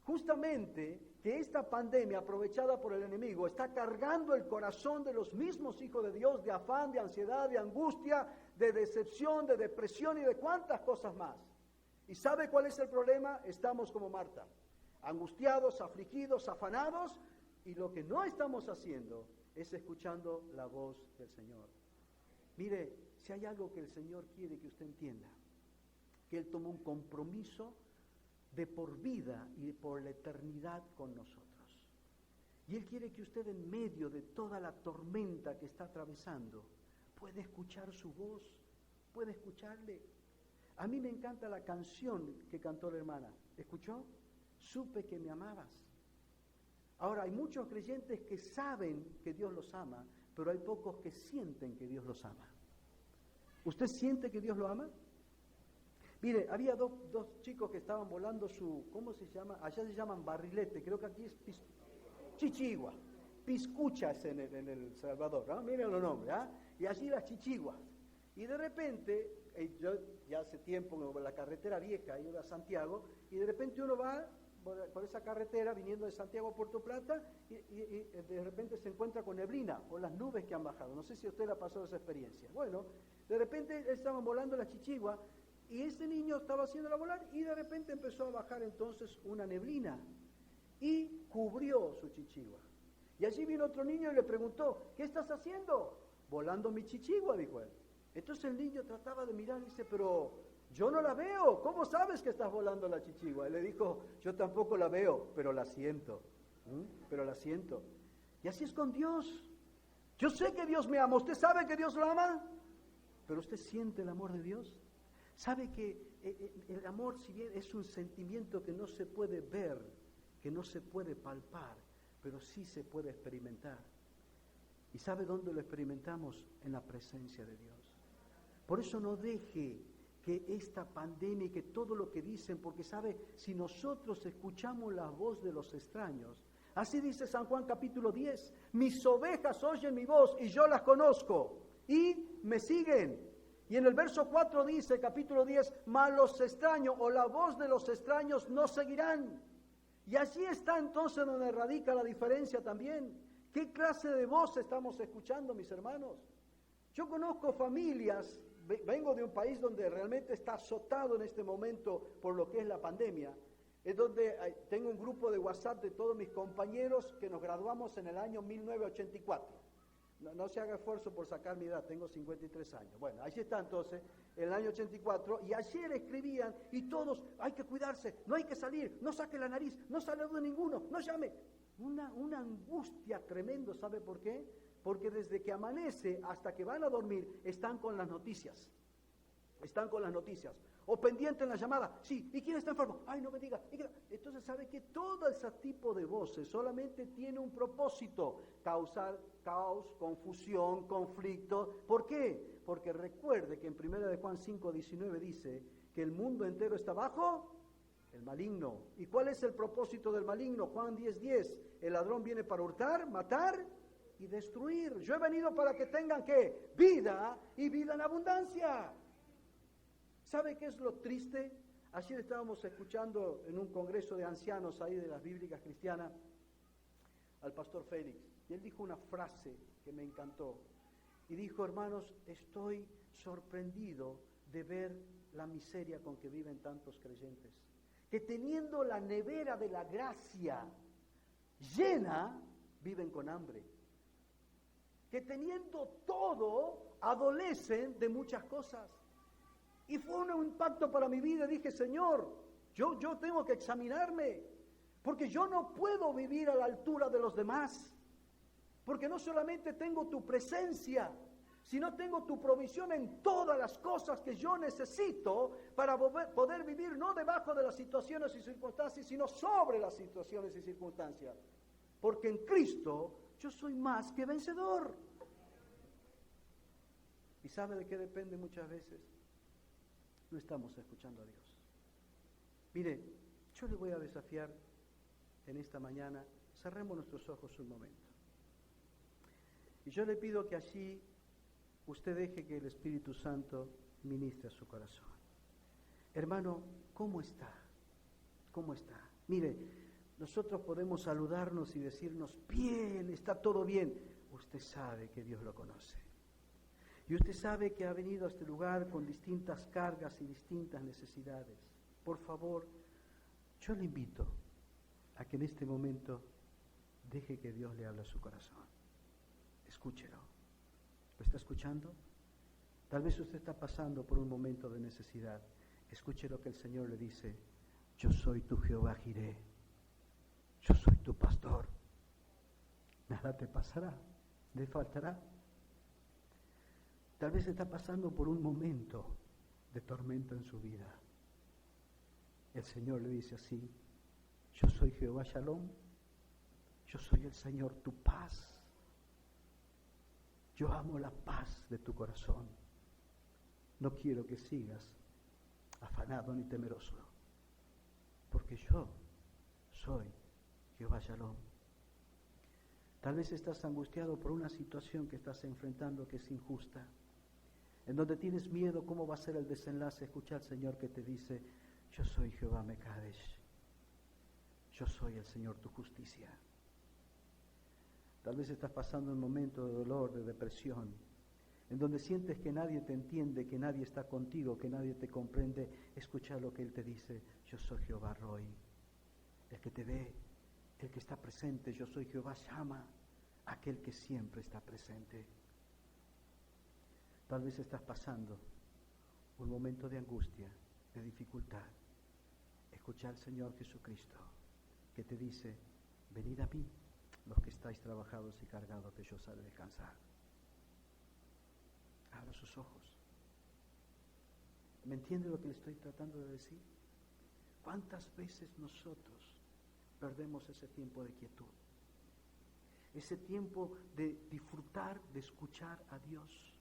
Justamente que esta pandemia aprovechada por el enemigo está cargando el corazón de los mismos hijos de Dios de afán, de ansiedad, de angustia, de decepción, de depresión y de cuántas cosas más. ¿Y sabe cuál es el problema? Estamos como Marta, angustiados, afligidos, afanados, y lo que no estamos haciendo es escuchando la voz del Señor. Mire, si hay algo que el Señor quiere que usted entienda, que Él tomó un compromiso de por vida y por la eternidad con nosotros. Y Él quiere que usted en medio de toda la tormenta que está atravesando, pueda escuchar su voz, pueda escucharle. A mí me encanta la canción que cantó la hermana. ¿Escuchó? Supe que me amabas. Ahora, hay muchos creyentes que saben que Dios los ama, pero hay pocos que sienten que Dios los ama. ¿Usted siente que Dios lo ama? Mire, había dos chicos que estaban volando ¿cómo se llama? Allá se llaman barrilete, creo que aquí es chichigua. Piscuchas en el Salvador, ¿no? Miren los nombres, ¿ah? Y allí las chichiguas. Y de repente, yo ya hace tiempo en la carretera vieja, iba a Santiago, y de repente uno va por esa carretera viniendo de Santiago a Puerto Plata y de repente se encuentra con neblina o las nubes que han bajado. No sé si a usted le ha pasado esa experiencia. Bueno, de repente estaban volando las chichiguas y ese niño estaba haciéndola volar y de repente empezó a bajar entonces una neblina y cubrió su chichigua. Y allí vino otro niño y le preguntó, ¿qué estás haciendo? Volando mi chichigua, dijo él. Entonces el niño trataba de mirar y dice, pero yo no la veo, ¿cómo sabes que estás volando la chichigua? Él le dijo, yo tampoco la veo, pero la siento, pero la siento. Y así es con Dios. Yo sé que Dios me ama, ¿usted sabe que Dios lo ama? ¿Pero usted siente el amor de Dios? ¿Sabe que el amor, si bien es un sentimiento que no se puede ver, que no se puede palpar, pero sí se puede experimentar? ¿Y sabe dónde lo experimentamos? En la presencia de Dios. Por eso no deje que esta pandemia y que todo lo que dicen, porque sabe, si nosotros escuchamos la voz de los extraños, así dice San Juan capítulo 10, mis ovejas oyen mi voz y yo las conozco y me siguen. Y en el verso 4 dice, capítulo 10, mas los extraños o la voz de los extraños no seguirán. Y allí está entonces donde radica la diferencia también. ¿Qué clase de voz estamos escuchando, mis hermanos? Yo conozco familias, vengo de un país donde realmente está azotado en este momento por lo que es la pandemia. Es donde tengo un grupo de WhatsApp de todos mis compañeros que nos graduamos en el año 1984. No se haga esfuerzo por sacar mi edad, tengo 53 años. Bueno, allí está entonces, el año 84, y ayer escribían, y todos, hay que cuidarse, no hay que salir, no saque la nariz, no salude ninguno, no llame. Una angustia tremenda, ¿sabe por qué? Porque desde que amanece hasta que van a dormir, están con las noticias. Están con las noticias. O pendiente en la llamada. Sí, ¿y quién está enfermo? Ay, no me diga. Entonces, ¿sabe que todo ese tipo de voces solamente tiene un propósito? Causar caos, confusión, conflicto. ¿Por qué? Porque recuerde que en 1 de Juan 5:19 dice que el mundo entero está bajo el maligno. ¿Y cuál es el propósito del maligno? Juan 10:10. El ladrón viene para hurtar, matar y destruir. Yo he venido para que tengan, ¿qué? Vida y vida en abundancia. ¿Sabe qué es lo triste? Ayer estábamos escuchando en un congreso de ancianos ahí de las bíblicas cristianas al pastor Félix. Y él dijo una frase que me encantó. Y dijo, hermanos, estoy sorprendido de ver la miseria con que viven tantos creyentes. Que teniendo la nevera de la gracia llena, viven con hambre. Que teniendo todo, adolecen de muchas cosas. Y fue un impacto para mi vida. Dije, Señor, yo tengo que examinarme, porque yo no puedo vivir a la altura de los demás, porque no solamente tengo tu presencia, sino tengo tu provisión en todas las cosas que yo necesito para poder vivir no debajo de las situaciones y circunstancias, sino sobre las situaciones y circunstancias. Porque en Cristo yo soy más que vencedor. ¿Y sabe de qué depende muchas veces? No estamos escuchando a Dios. Mire, yo le voy a desafiar en esta mañana, cerremos nuestros ojos un momento. Y yo le pido que allí usted deje que el Espíritu Santo ministre a su corazón. Hermano, ¿cómo está? ¿Cómo está? Mire, nosotros podemos saludarnos y decirnos, bien, está todo bien. Usted sabe que Dios lo conoce. Y usted sabe que ha venido a este lugar con distintas cargas y distintas necesidades. Por favor, yo le invito a que en este momento deje que Dios le hable a su corazón. Escúchelo. ¿Lo está escuchando? Tal vez usted está pasando por un momento de necesidad. Escuche lo que el Señor le dice. Yo soy tu Jehová Jireh. Yo soy tu pastor. Nada te pasará, te faltará. Tal vez está pasando por un momento de tormenta en su vida. El Señor le dice así, yo soy Jehová Shalom, yo soy el Señor tu paz. Yo amo la paz de tu corazón. No quiero que sigas afanado ni temeroso, porque yo soy Jehová Shalom. Tal vez estás angustiado por una situación que estás enfrentando que es injusta, en donde tienes miedo cómo va a ser el desenlace. Escucha al Señor que te dice, yo soy Jehová Mekadesh, yo soy el Señor tu justicia. Tal vez estás pasando un momento de dolor, de depresión, en donde sientes que nadie te entiende, que nadie está contigo, que nadie te comprende. Escucha lo que Él te dice, yo soy Jehová Roy, el que te ve, el que está presente. Yo soy Jehová Shama, aquel que siempre está presente. Tal vez estás pasando un momento de angustia, de dificultad. Escucha al Señor Jesucristo, que te dice, venid a mí, los que estáis trabajados y cargados, que yo os haré descansar. Abra sus ojos. ¿Me entiende lo que le estoy tratando de decir? ¿Cuántas veces nosotros perdemos ese tiempo de quietud? Ese tiempo de disfrutar, de escuchar a Dios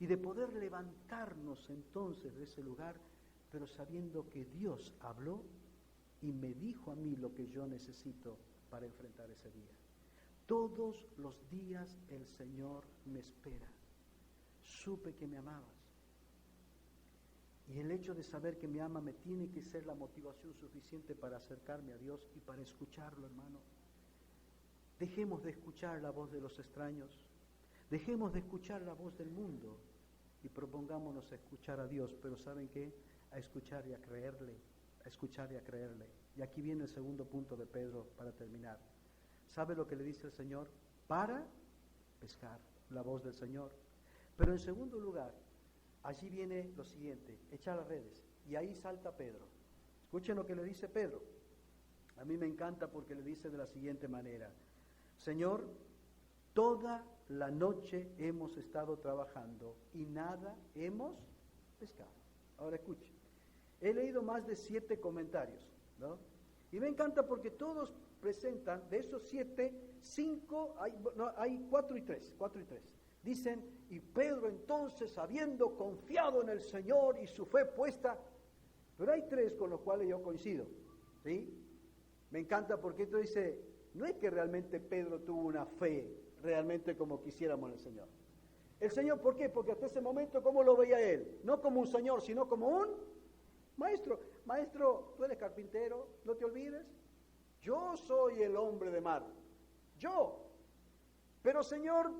y de poder levantarnos entonces de ese lugar, pero sabiendo que Dios habló y me dijo a mí lo que yo necesito para enfrentar ese día. Todos los días el Señor me espera. Supe que me amabas. Y el hecho de saber que me ama me tiene que ser la motivación suficiente para acercarme a Dios y para escucharlo, hermano. Dejemos de escuchar la voz de los extraños. Dejemos de escuchar la voz del mundo y propongámonos a escuchar a Dios. Pero ¿saben qué? A escuchar y a creerle. A escuchar y a creerle. Y aquí viene el segundo punto de Pedro para terminar. ¿Sabe lo que le dice el Señor? Para pescar, la voz del Señor. Pero en segundo lugar, allí viene lo siguiente, echar las redes. Y ahí salta Pedro. Escuchen lo que le dice Pedro. A mí me encanta porque le dice de la siguiente manera. Señor, toda la noche hemos estado trabajando y nada hemos pescado. Ahora escuche. He leído más de 7 comentarios, ¿no? Y me encanta porque todos presentan, de esos 7, 5, hay 4 y 3. Dicen, y Pedro entonces, habiendo confiado en el Señor y su fe puesta, pero hay 3 con los cuales yo coincido, ¿sí? Me encanta porque esto dice, no es que realmente Pedro tuvo una fe realmente como quisiéramos en el Señor. El Señor, ¿por qué? Porque hasta ese momento, ¿cómo lo veía él? No como un Señor, sino como un maestro. Maestro, tú eres carpintero, no te olvides. Yo soy el hombre de mar. Yo. Pero Señor,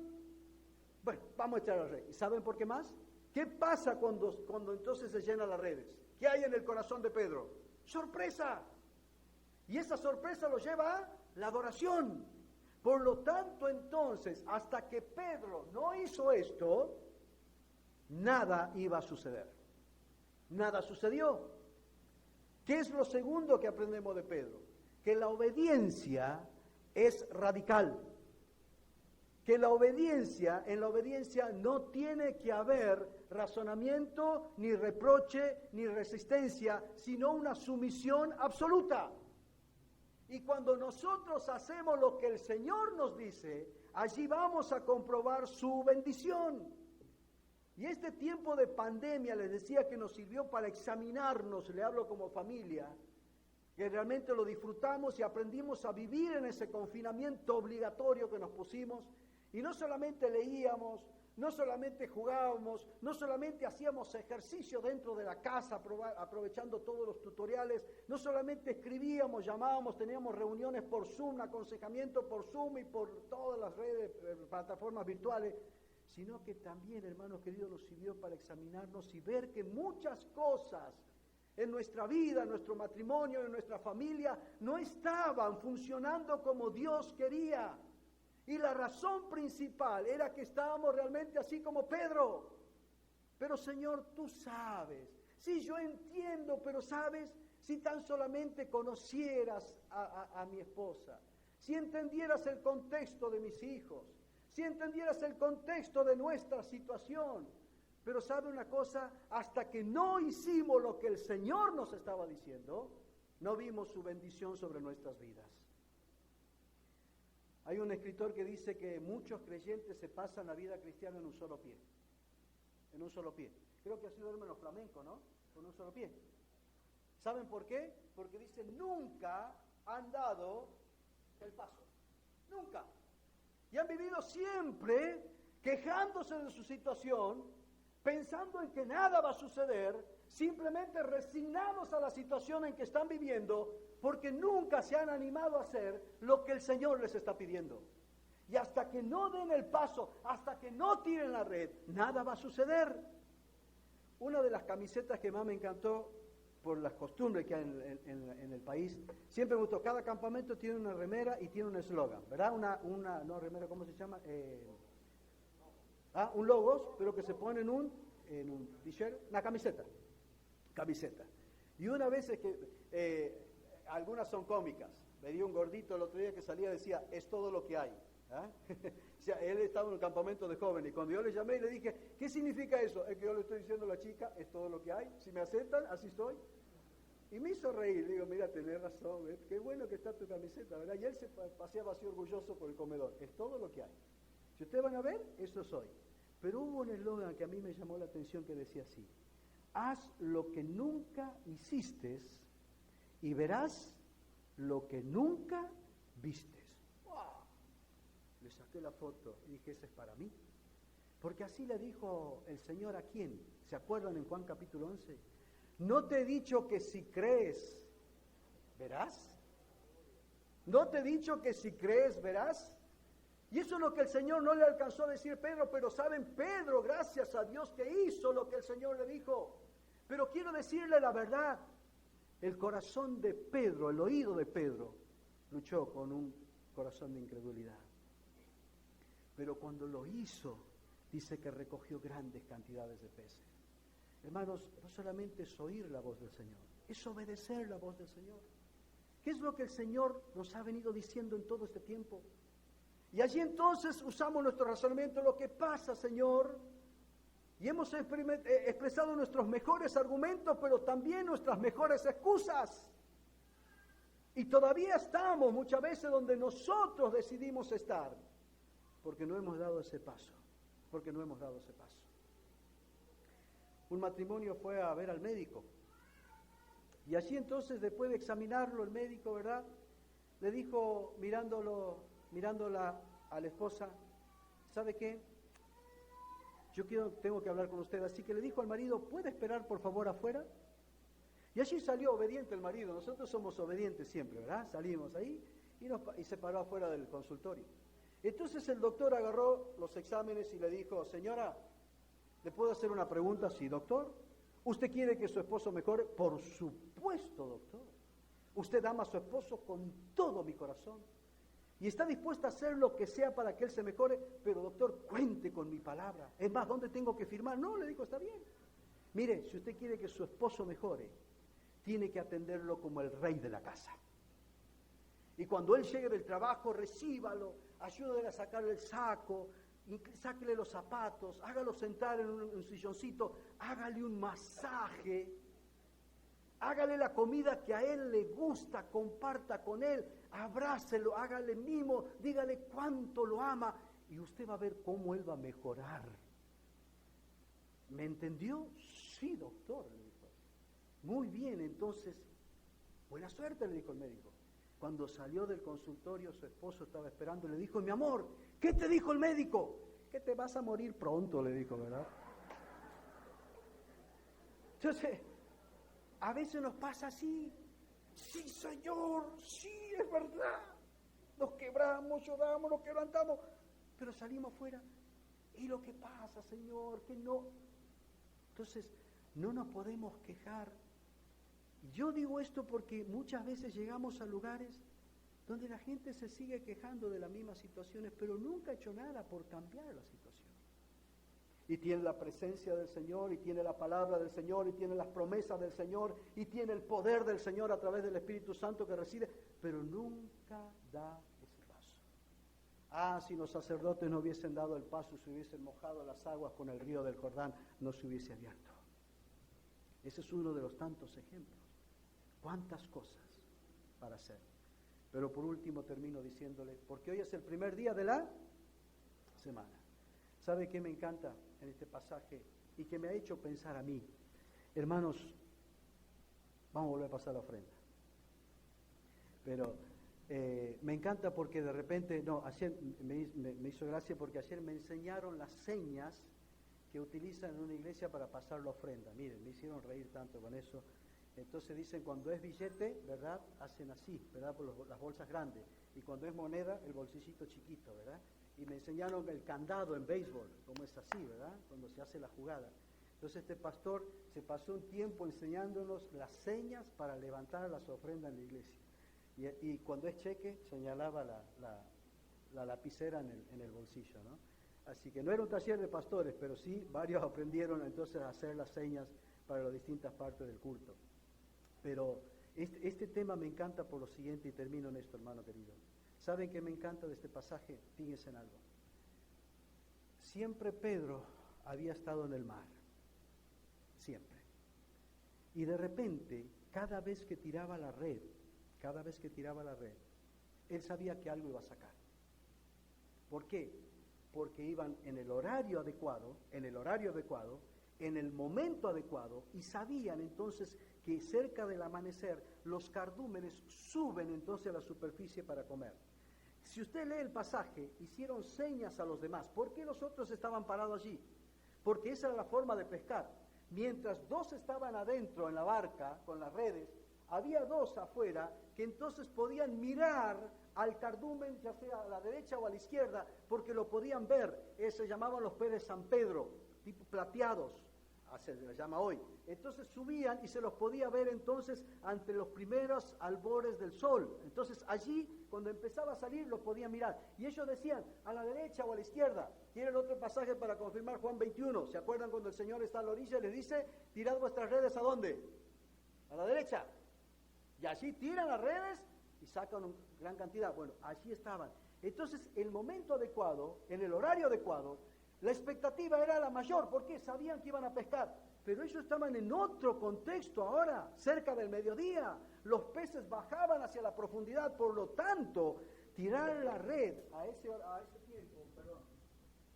bueno, vamos a echar las redes. ¿Y saben por qué más? ¿Qué pasa cuando entonces se llenan las redes? ¿Qué hay en el corazón de Pedro? ¡Sorpresa! Y esa sorpresa lo lleva a la adoración. Por lo tanto, entonces, hasta que Pedro no hizo esto, nada iba a suceder. Nada sucedió. ¿Qué es lo segundo que aprendemos de Pedro? Que la obediencia es radical. Que en la obediencia no tiene que haber razonamiento, ni reproche, ni resistencia, sino una sumisión absoluta. Y cuando nosotros hacemos lo que el Señor nos dice, allí vamos a comprobar su bendición. Y este tiempo de pandemia, les decía que nos sirvió para examinarnos, le hablo como familia, que realmente lo disfrutamos y aprendimos a vivir en ese confinamiento obligatorio que nos pusimos. Y no solamente leíamos, no solamente jugábamos, no solamente hacíamos ejercicio dentro de la casa aprovechando todos los tutoriales, no solamente escribíamos, llamábamos, teníamos reuniones por Zoom, aconsejamiento por Zoom y por todas las redes, plataformas virtuales, sino que también, hermanos queridos, nos sirvió para examinarnos y ver que muchas cosas en nuestra vida, en nuestro matrimonio, en nuestra familia, no estaban funcionando como Dios quería. Y la razón principal era que estábamos realmente así como Pedro, Pero Señor, tú sabes. Sí, yo entiendo, pero sabes, si tan solamente conocieras a mi esposa, si entendieras el contexto de mis hijos, si entendieras el contexto de nuestra situación. Pero ¿sabe una cosa? Hasta que no hicimos lo que el Señor nos estaba diciendo, no vimos su bendición sobre nuestras vidas. Hay un escritor que dice que muchos creyentes se pasan la vida cristiana en un solo pie. En un solo pie. Creo que así duermen los flamencos, ¿no? Con un solo pie. ¿Saben por qué? Porque dice, nunca han dado el paso. Nunca. Y han vivido siempre quejándose de su situación, pensando en que nada va a suceder, simplemente resignados a la situación en que están viviendo, porque nunca se han animado a hacer lo que el Señor les está pidiendo. Y hasta que no den el paso, hasta que no tiren la red, nada va a suceder. Una de las camisetas que más me encantó, por las costumbres que hay en el país, siempre me gustó, cada campamento tiene una remera y tiene un eslogan, ¿verdad? No remera, ¿cómo se llama? Un logos, pero que se pone en un t-shirt, una camiseta. Y una vez es que, algunas son cómicas, me dio un gordito el otro día que salía y decía, es todo lo que hay. O sea, él estaba en un campamento de jóvenes y cuando yo le llamé y le dije, ¿qué significa eso? Es que yo le estoy diciendo a la chica, es todo lo que hay, si me aceptan, así soy. Y me hizo reír, digo, mira, tenés razón, qué bueno que está tu camiseta, ¿verdad? Y él se paseaba así orgulloso por el comedor, es todo lo que hay. Si ustedes van a ver, eso soy. Pero hubo un eslogan que a mí me llamó la atención que decía así, haz lo que nunca hiciste y verás lo que nunca vistes. Le saqué la foto y dije, ese es para mí. Porque así le dijo el Señor a quién. ¿Se acuerdan en Juan capítulo 11? ¿No te he dicho que si crees, verás? ¿No te he dicho que si crees, verás? Y eso es lo que el Señor no le alcanzó a decir a Pedro, pero saben, Pedro, gracias a Dios que hizo lo que el Señor le dijo. Pero quiero decirle la verdad, el corazón de Pedro, el oído de Pedro, luchó con un corazón de incredulidad. Pero cuando lo hizo, dice que recogió grandes cantidades de peces. Hermanos, no solamente es oír la voz del Señor, es obedecer la voz del Señor. ¿Qué es lo que el Señor nos ha venido diciendo en todo este tiempo? Y allí entonces usamos nuestro razonamiento, lo que pasa, Señor, y hemos expresado nuestros mejores argumentos, pero también nuestras mejores excusas. Y todavía estamos muchas veces donde nosotros decidimos estar. Porque no hemos dado ese paso, Un matrimonio fue a ver al médico, y allí entonces, después de examinarlo, el médico, ¿verdad?, le dijo, mirándola a la esposa, ¿sabe qué? Tengo que hablar con usted, así que le dijo al marido, ¿puede esperar por favor afuera? Y allí salió obediente el marido, nosotros somos obedientes siempre, ¿verdad? Salimos ahí y se paró afuera del consultorio. Entonces el doctor agarró los exámenes y le dijo, señora, ¿le puedo hacer una pregunta? Sí, doctor. ¿Usted quiere que su esposo mejore? Por supuesto, doctor. Usted ama a su esposo con todo mi corazón. Y está dispuesta a hacer lo que sea para que él se mejore, pero doctor, cuente con mi palabra. Es más, ¿dónde tengo que firmar? No, le dijo, está bien. Mire, si usted quiere que su esposo mejore, tiene que atenderlo como el rey de la casa. Y cuando él llegue del trabajo, recíbalo, ayúdale a sacarle el saco, sáquele los zapatos, hágalo sentar en un silloncito, hágale un masaje, hágale la comida que a él le gusta, comparta con él, abrácelo, hágale mimo, dígale cuánto lo ama y usted va a ver cómo él va a mejorar. ¿Me entendió? Sí, doctor, le dijo. Muy bien, entonces, buena suerte, le dijo el médico. Cuando salió del consultorio, su esposo estaba esperando y le dijo, mi amor, ¿qué te dijo el médico? Que te vas a morir pronto, le dijo, ¿verdad? Entonces, a veces nos pasa así. Sí, Señor, sí, es verdad. Nos quebramos, lloramos, nos quebrantamos, pero salimos afuera. ¿Y lo que pasa, Señor? Que no. Entonces, no nos podemos quejar. Yo digo esto porque muchas veces llegamos a lugares donde la gente se sigue quejando de las mismas situaciones, pero nunca ha hecho nada por cambiar la situación. Y tiene la presencia del Señor, y tiene la palabra del Señor, y tiene las promesas del Señor, y tiene el poder del Señor a través del Espíritu Santo que reside, pero nunca da ese paso. Ah, si los sacerdotes no hubiesen dado el paso, se hubiesen mojado las aguas con el río del Jordán, no se hubiese abierto. Ese es uno de los tantos ejemplos. ¿Cuántas cosas para hacer? Pero por último termino diciéndole, porque hoy es el primer día de la semana. ¿Sabe qué me encanta en este pasaje y que me ha hecho pensar a mí? Hermanos, vamos a volver a pasar la ofrenda. Pero me encanta porque de repente, ayer me hizo gracia porque ayer me enseñaron las señas que utilizan en una iglesia para pasar la ofrenda. Miren, me hicieron reír tanto con eso. Entonces dicen, cuando es billete, ¿verdad? Hacen así, ¿verdad? Por las bolsas grandes. Y cuando es moneda, el bolsillito chiquito, ¿verdad? Y me enseñaron el candado en béisbol, como es así, ¿verdad? Cuando se hace la jugada. Entonces este pastor se pasó un tiempo enseñándonos las señas para levantar las ofrendas en la iglesia. Y cuando es cheque, señalaba la lapicera en el bolsillo, ¿no? Así que no era un taller de pastores, pero sí varios aprendieron entonces a hacer las señas para las distintas partes del culto. Pero este tema me encanta por lo siguiente, y termino en esto, hermano querido. ¿Saben qué me encanta de este pasaje? Fíjense en algo. Siempre Pedro había estado en el mar. Siempre. Y de repente, cada vez que tiraba la red, él sabía que algo iba a sacar. ¿Por qué? Porque iban en el horario adecuado, en el momento adecuado, y sabían entonces que cerca del amanecer los cardúmenes suben entonces a la superficie para comer. Si usted lee el pasaje, hicieron señas a los demás. ¿Por qué los otros estaban parados allí? Porque esa era la forma de pescar. Mientras dos estaban adentro en la barca con las redes, había dos afuera que entonces podían mirar al cardumen, ya sea a la derecha o a la izquierda, porque lo podían ver. Se llamaban los peces San Pedro, tipo plateados, se les llama hoy. Entonces subían y se los podía ver entonces ante los primeros albores del sol. Entonces allí, cuando empezaba a salir, los podían mirar. Y ellos decían, a la derecha o a la izquierda. ¿Quieren otro pasaje para confirmar Juan 21? ¿Se acuerdan cuando el Señor está a la orilla y les dice, tirad vuestras redes a dónde? A la derecha. Y allí tiran las redes y sacan una gran cantidad. Bueno, allí estaban. Entonces, el momento adecuado, en el horario adecuado, la expectativa era la mayor, porque sabían que iban a pescar. Pero ellos estaban en otro contexto ahora, cerca del mediodía. Los peces bajaban hacia la profundidad, por lo tanto, tirar la red a ese tiempo,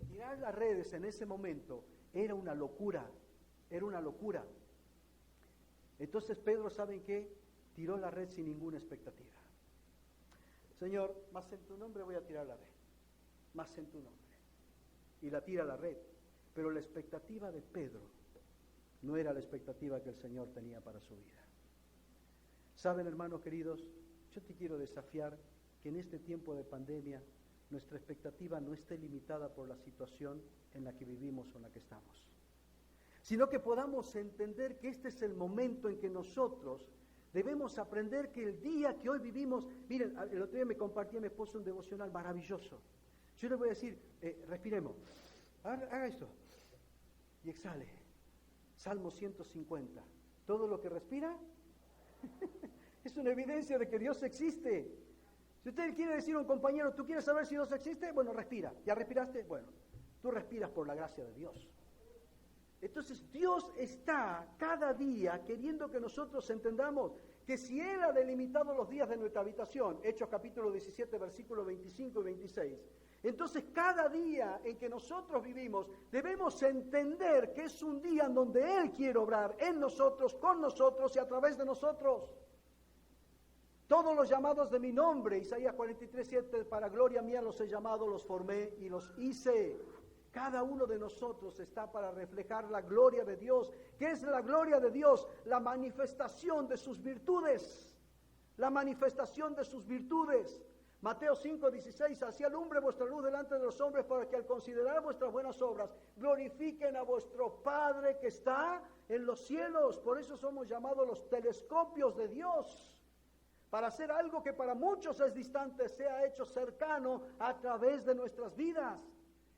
tirar las redes en ese momento era una locura, Entonces Pedro, ¿saben qué? Tiró la red sin ninguna expectativa. Señor, más en tu nombre voy a tirar la red, más en tu nombre. Y la tira a la red. Pero la expectativa de Pedro no era la expectativa que el Señor tenía para su vida. ¿Saben, hermanos queridos? Yo te quiero desafiar que en este tiempo de pandemia nuestra expectativa no esté limitada por la situación en la que vivimos o en la que estamos, sino que podamos entender que este es el momento en que nosotros debemos aprender que el día que hoy vivimos, miren, el otro día me compartía mi esposo un devocional maravilloso. Yo le voy a decir, respiremos, haga esto, y exhale. Salmo 150, todo lo que respira es una evidencia de que Dios existe. Si usted quiere decir a un compañero, ¿tú quieres saber si Dios existe? Bueno, respira. ¿Ya respiraste? Bueno, tú respiras por la gracia de Dios. Entonces Dios está cada día queriendo que nosotros entendamos que si Él ha delimitado los días de nuestra habitación, Hechos capítulo 17, versículos 25 y 26, entonces cada día en que nosotros vivimos debemos entender que es un día en donde Él quiere obrar en nosotros, con nosotros y a través de nosotros. Todos los llamados de mi nombre, Isaías 43, 7, para gloria mía los he llamado, los formé y los hice. Cada uno de nosotros está para reflejar la gloria de Dios. ¿Qué es la gloria de Dios? La manifestación de sus virtudes. La manifestación de sus virtudes. Mateo 5, 16, así alumbre vuestra luz delante de los hombres para que al considerar vuestras buenas obras glorifiquen a vuestro Padre que está en los cielos. Por eso somos llamados los telescopios de Dios. Para hacer algo que para muchos es distante, sea hecho cercano a través de nuestras vidas.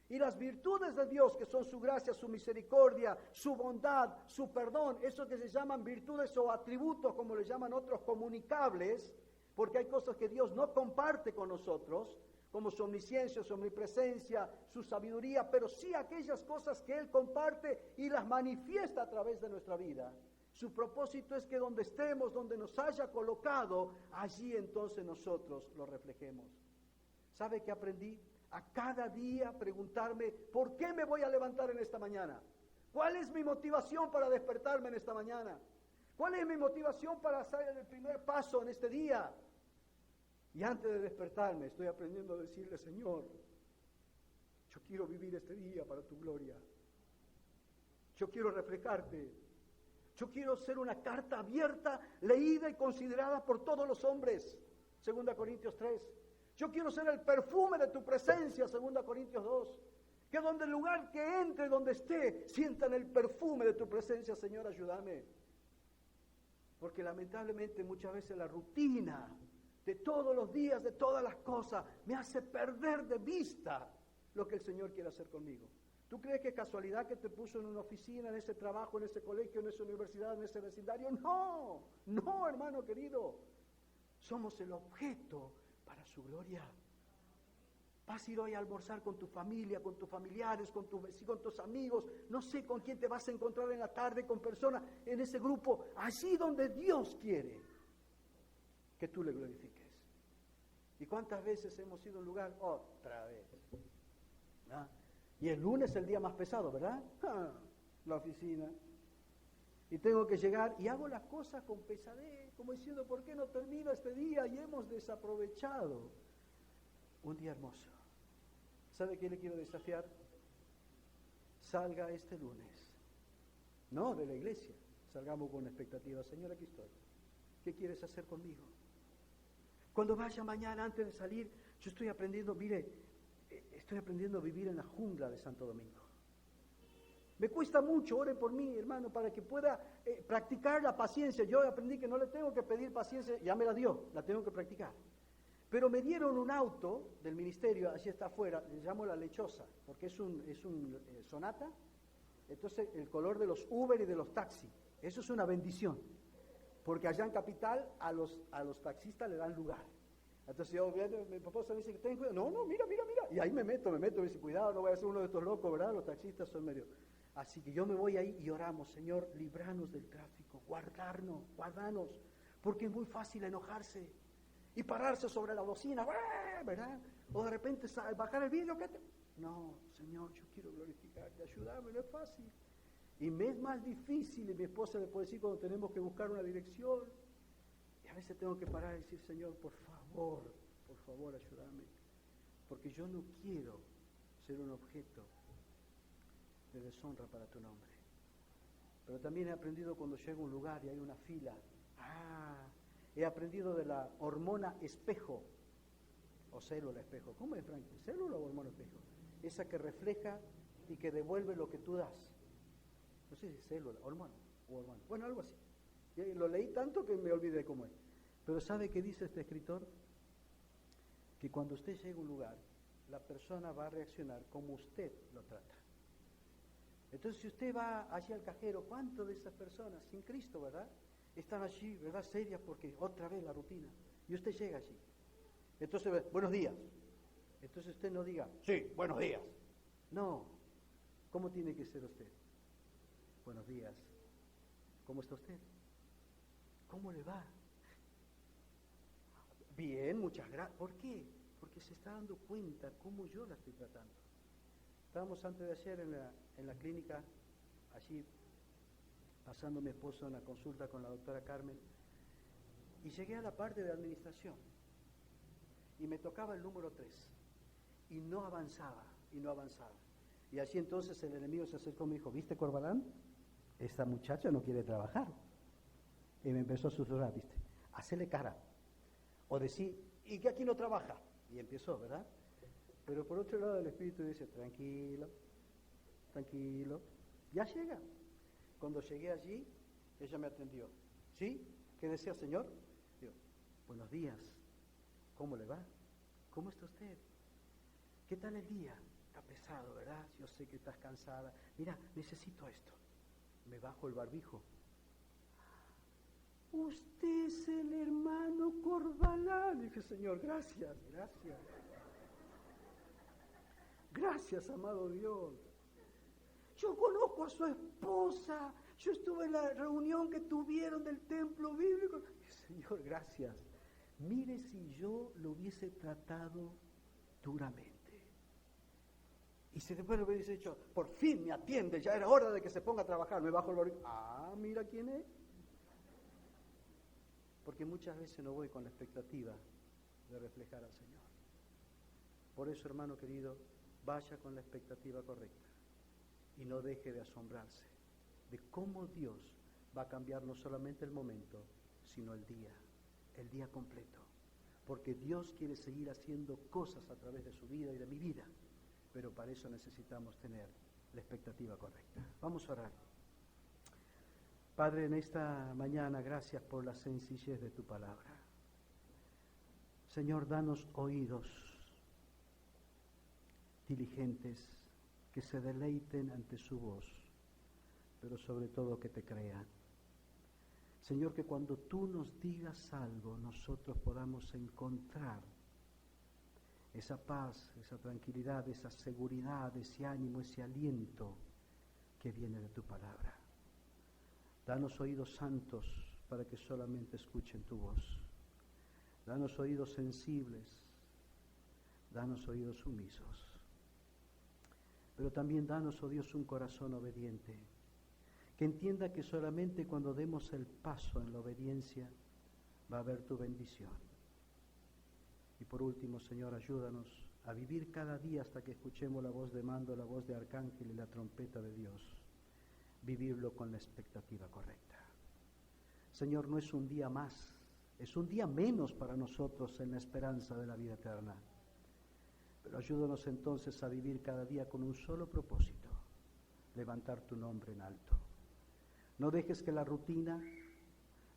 Y las virtudes de Dios, que son su gracia, su misericordia, su bondad, su perdón, eso que se llaman virtudes o atributos, como le llaman otros, comunicables, porque hay cosas que Dios no comparte con nosotros, como su omnisciencia, su omnipresencia, su sabiduría, pero sí aquellas cosas que Él comparte y las manifiesta a través de nuestra vida. Su propósito es que donde estemos, donde nos haya colocado, allí entonces nosotros lo reflejemos. ¿Sabe qué aprendí? A cada día preguntarme, ¿por qué me voy a levantar en esta mañana? ¿Cuál es mi motivación para despertarme en esta mañana? ¿Cuál es mi motivación para hacer el primer paso en este día? Y antes de despertarme estoy aprendiendo a decirle, Señor, yo quiero vivir este día para tu gloria. Yo quiero reflejarte. Yo quiero ser una carta abierta, leída y considerada por todos los hombres. 2 Corintios 3. Yo quiero ser el perfume de tu presencia, 2 Corintios 2. Que donde el lugar que entre, donde esté, sientan el perfume de tu presencia, Señor, ayúdame. Porque lamentablemente muchas veces la rutina de todos los días, de todas las cosas, me hace perder de vista lo que el Señor quiere hacer conmigo. ¿Tú crees que es casualidad que te puso en una oficina, en ese trabajo, en ese colegio, en esa universidad, en ese vecindario? No, no, hermano querido. Somos el objeto para su gloria. Vas a ir hoy a almorzar con tu familia, con tus familiares, con tus amigos, no sé con quién te vas a encontrar en la tarde, con personas en ese grupo, allí donde Dios quiere que tú le glorifiques. ¿Y cuántas veces hemos ido a un lugar? Otra vez. ¿Ah? Y el lunes es el día más pesado, ¿verdad? La oficina. Y tengo que llegar y hago las cosas con pesadez, como diciendo, ¿por qué no termino este día? Y hemos desaprovechado un día hermoso. ¿Sabe qué le quiero desafiar? Salga este lunes. No de la iglesia. Salgamos con expectativa. Señor, aquí estoy. ¿Qué quieres hacer conmigo? Cuando vaya mañana, antes de salir, yo estoy aprendiendo, estoy aprendiendo a vivir en la jungla de Santo Domingo. Me cuesta mucho, oren por mí, hermano, para que pueda practicar la paciencia. Yo aprendí que no le tengo que pedir paciencia, ya me la dio, la tengo que practicar. Pero me dieron un auto del ministerio, allí está afuera, le llamo la lechosa, porque es un Sonata, entonces el color de los Uber y de los taxis, eso es una bendición, porque allá en Capital a los taxistas le dan lugar. Entonces yo, mi papá me dice que ten cuidado, no, mira, y ahí me meto, me dice, cuidado, no voy a ser uno de estos locos, ¿verdad? Los taxistas son medio... Así que yo me voy ahí y oramos, Señor, libranos del tráfico, guardanos, porque es muy fácil enojarse y pararse sobre la bocina, ¿verdad? O de repente bajar el vidrio, No, Señor, yo quiero glorificarte, ayúdame, no es fácil. Y me es más difícil, y mi esposa le puede decir cuando tenemos que buscar una dirección, y a veces tengo que parar y decir, Señor, por favor, ayúdame, porque yo no quiero ser un objeto de deshonra para tu nombre. Pero también he aprendido cuando llego a un lugar y hay una fila, he aprendido de la hormona espejo, o célula espejo. ¿Cómo es, Frank? ¿Célula o hormona espejo? Esa que refleja y que devuelve lo que tú das. No sé si es célula, hormona o hormona. Bueno, algo así. Y lo leí tanto que me olvidé cómo es. Pero ¿sabe qué dice este escritor? Que cuando usted llega a un lugar, la persona va a reaccionar como usted lo trata. Entonces, si usted va allí al cajero, ¿cuántas de esas personas, sin Cristo, verdad? Están allí, ¿verdad? Serias porque otra vez la rutina. Y usted llega allí. Entonces, buenos días. Entonces usted no diga, sí, buenos días. No. ¿Cómo tiene que ser usted? Buenos días. ¿Cómo está usted? ¿Cómo le va? Bien, muchas gracias. ¿Por qué? Porque se está dando cuenta cómo yo la estoy tratando. Estábamos antes de ayer en la clínica, allí pasando mi esposo en la consulta con la doctora Carmen, y llegué a la parte de administración, y me tocaba el número 3, y no avanzaba. Y allí entonces el enemigo se acercó y me dijo, ¿viste, Corbalán? Esta muchacha no quiere trabajar. Y me empezó a susurrar, ¿viste? Hacele cara. O decir, ¿y que aquí no trabaja? Y empezó, ¿verdad? Pero por otro lado el Espíritu dice, tranquilo, ya llega. Cuando llegué allí, ella me atendió. ¿Sí? ¿Qué desea, Señor? Digo, buenos días, ¿cómo le va? ¿Cómo está usted? ¿Qué tal el día? está pesado, ¿verdad? Yo sé que estás cansada. Mira, necesito esto. Me bajo el barbijo. Usted es el hermano Corbalán. Dije, Señor, gracias, gracias. Gracias, amado Dios. Yo conozco a su esposa. Yo estuve en la reunión que tuvieron del templo bíblico. Señor, gracias. Mire si yo lo hubiese tratado duramente. Y si después lo hubiese dicho, por fin me atiende, ya era hora de que se ponga a trabajar, me bajo el barbijo. Ah, mira quién es. Porque muchas veces no voy con la expectativa de reflejar al Señor. Por eso, hermano querido, vaya con la expectativa correcta y no deje de asombrarse de cómo Dios va a cambiar no solamente el momento, sino el día completo. Porque Dios quiere seguir haciendo cosas a través de su vida y de mi vida, pero para eso necesitamos tener la expectativa correcta. Vamos a orar. Padre, en esta mañana, gracias por la sencillez de tu palabra. Señor, danos oídos diligentes que se deleiten ante su voz, pero sobre todo que te crean. Señor, que cuando tú nos digas algo, nosotros podamos encontrar esa paz, esa tranquilidad, esa seguridad, ese ánimo, ese aliento que viene de tu palabra. Danos oídos santos para que solamente escuchen tu voz. Danos oídos sensibles, danos oídos sumisos. Pero también danos, oh Dios, un corazón obediente, que entienda que solamente cuando demos el paso en la obediencia va a haber tu bendición. Y por último, Señor, ayúdanos a vivir cada día hasta que escuchemos la voz de mando, la voz de arcángel y la trompeta de Dios. Vivirlo con la expectativa correcta. Señor, no es un día más, es un día menos para nosotros en la esperanza de la vida eterna. Pero ayúdanos entonces a vivir cada día con un solo propósito: levantar tu nombre en alto. No dejes que la rutina,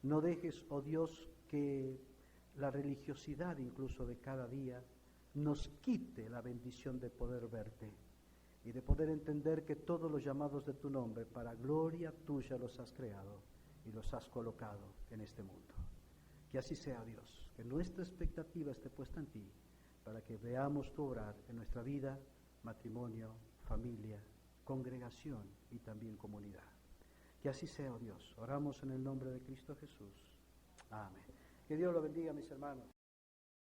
no dejes, oh Dios, que la religiosidad incluso de cada día nos quite la bendición de poder verte y de poder entender que todos los llamados de tu nombre para gloria tuya los has creado y los has colocado en este mundo. Que así sea, Dios, que nuestra expectativa esté puesta en ti para que veamos tu obrar en nuestra vida, matrimonio, familia, congregación y también comunidad. Que así sea, oh Dios. Oramos en el nombre de Cristo Jesús. Amén. Que Dios lo bendiga, mis hermanos.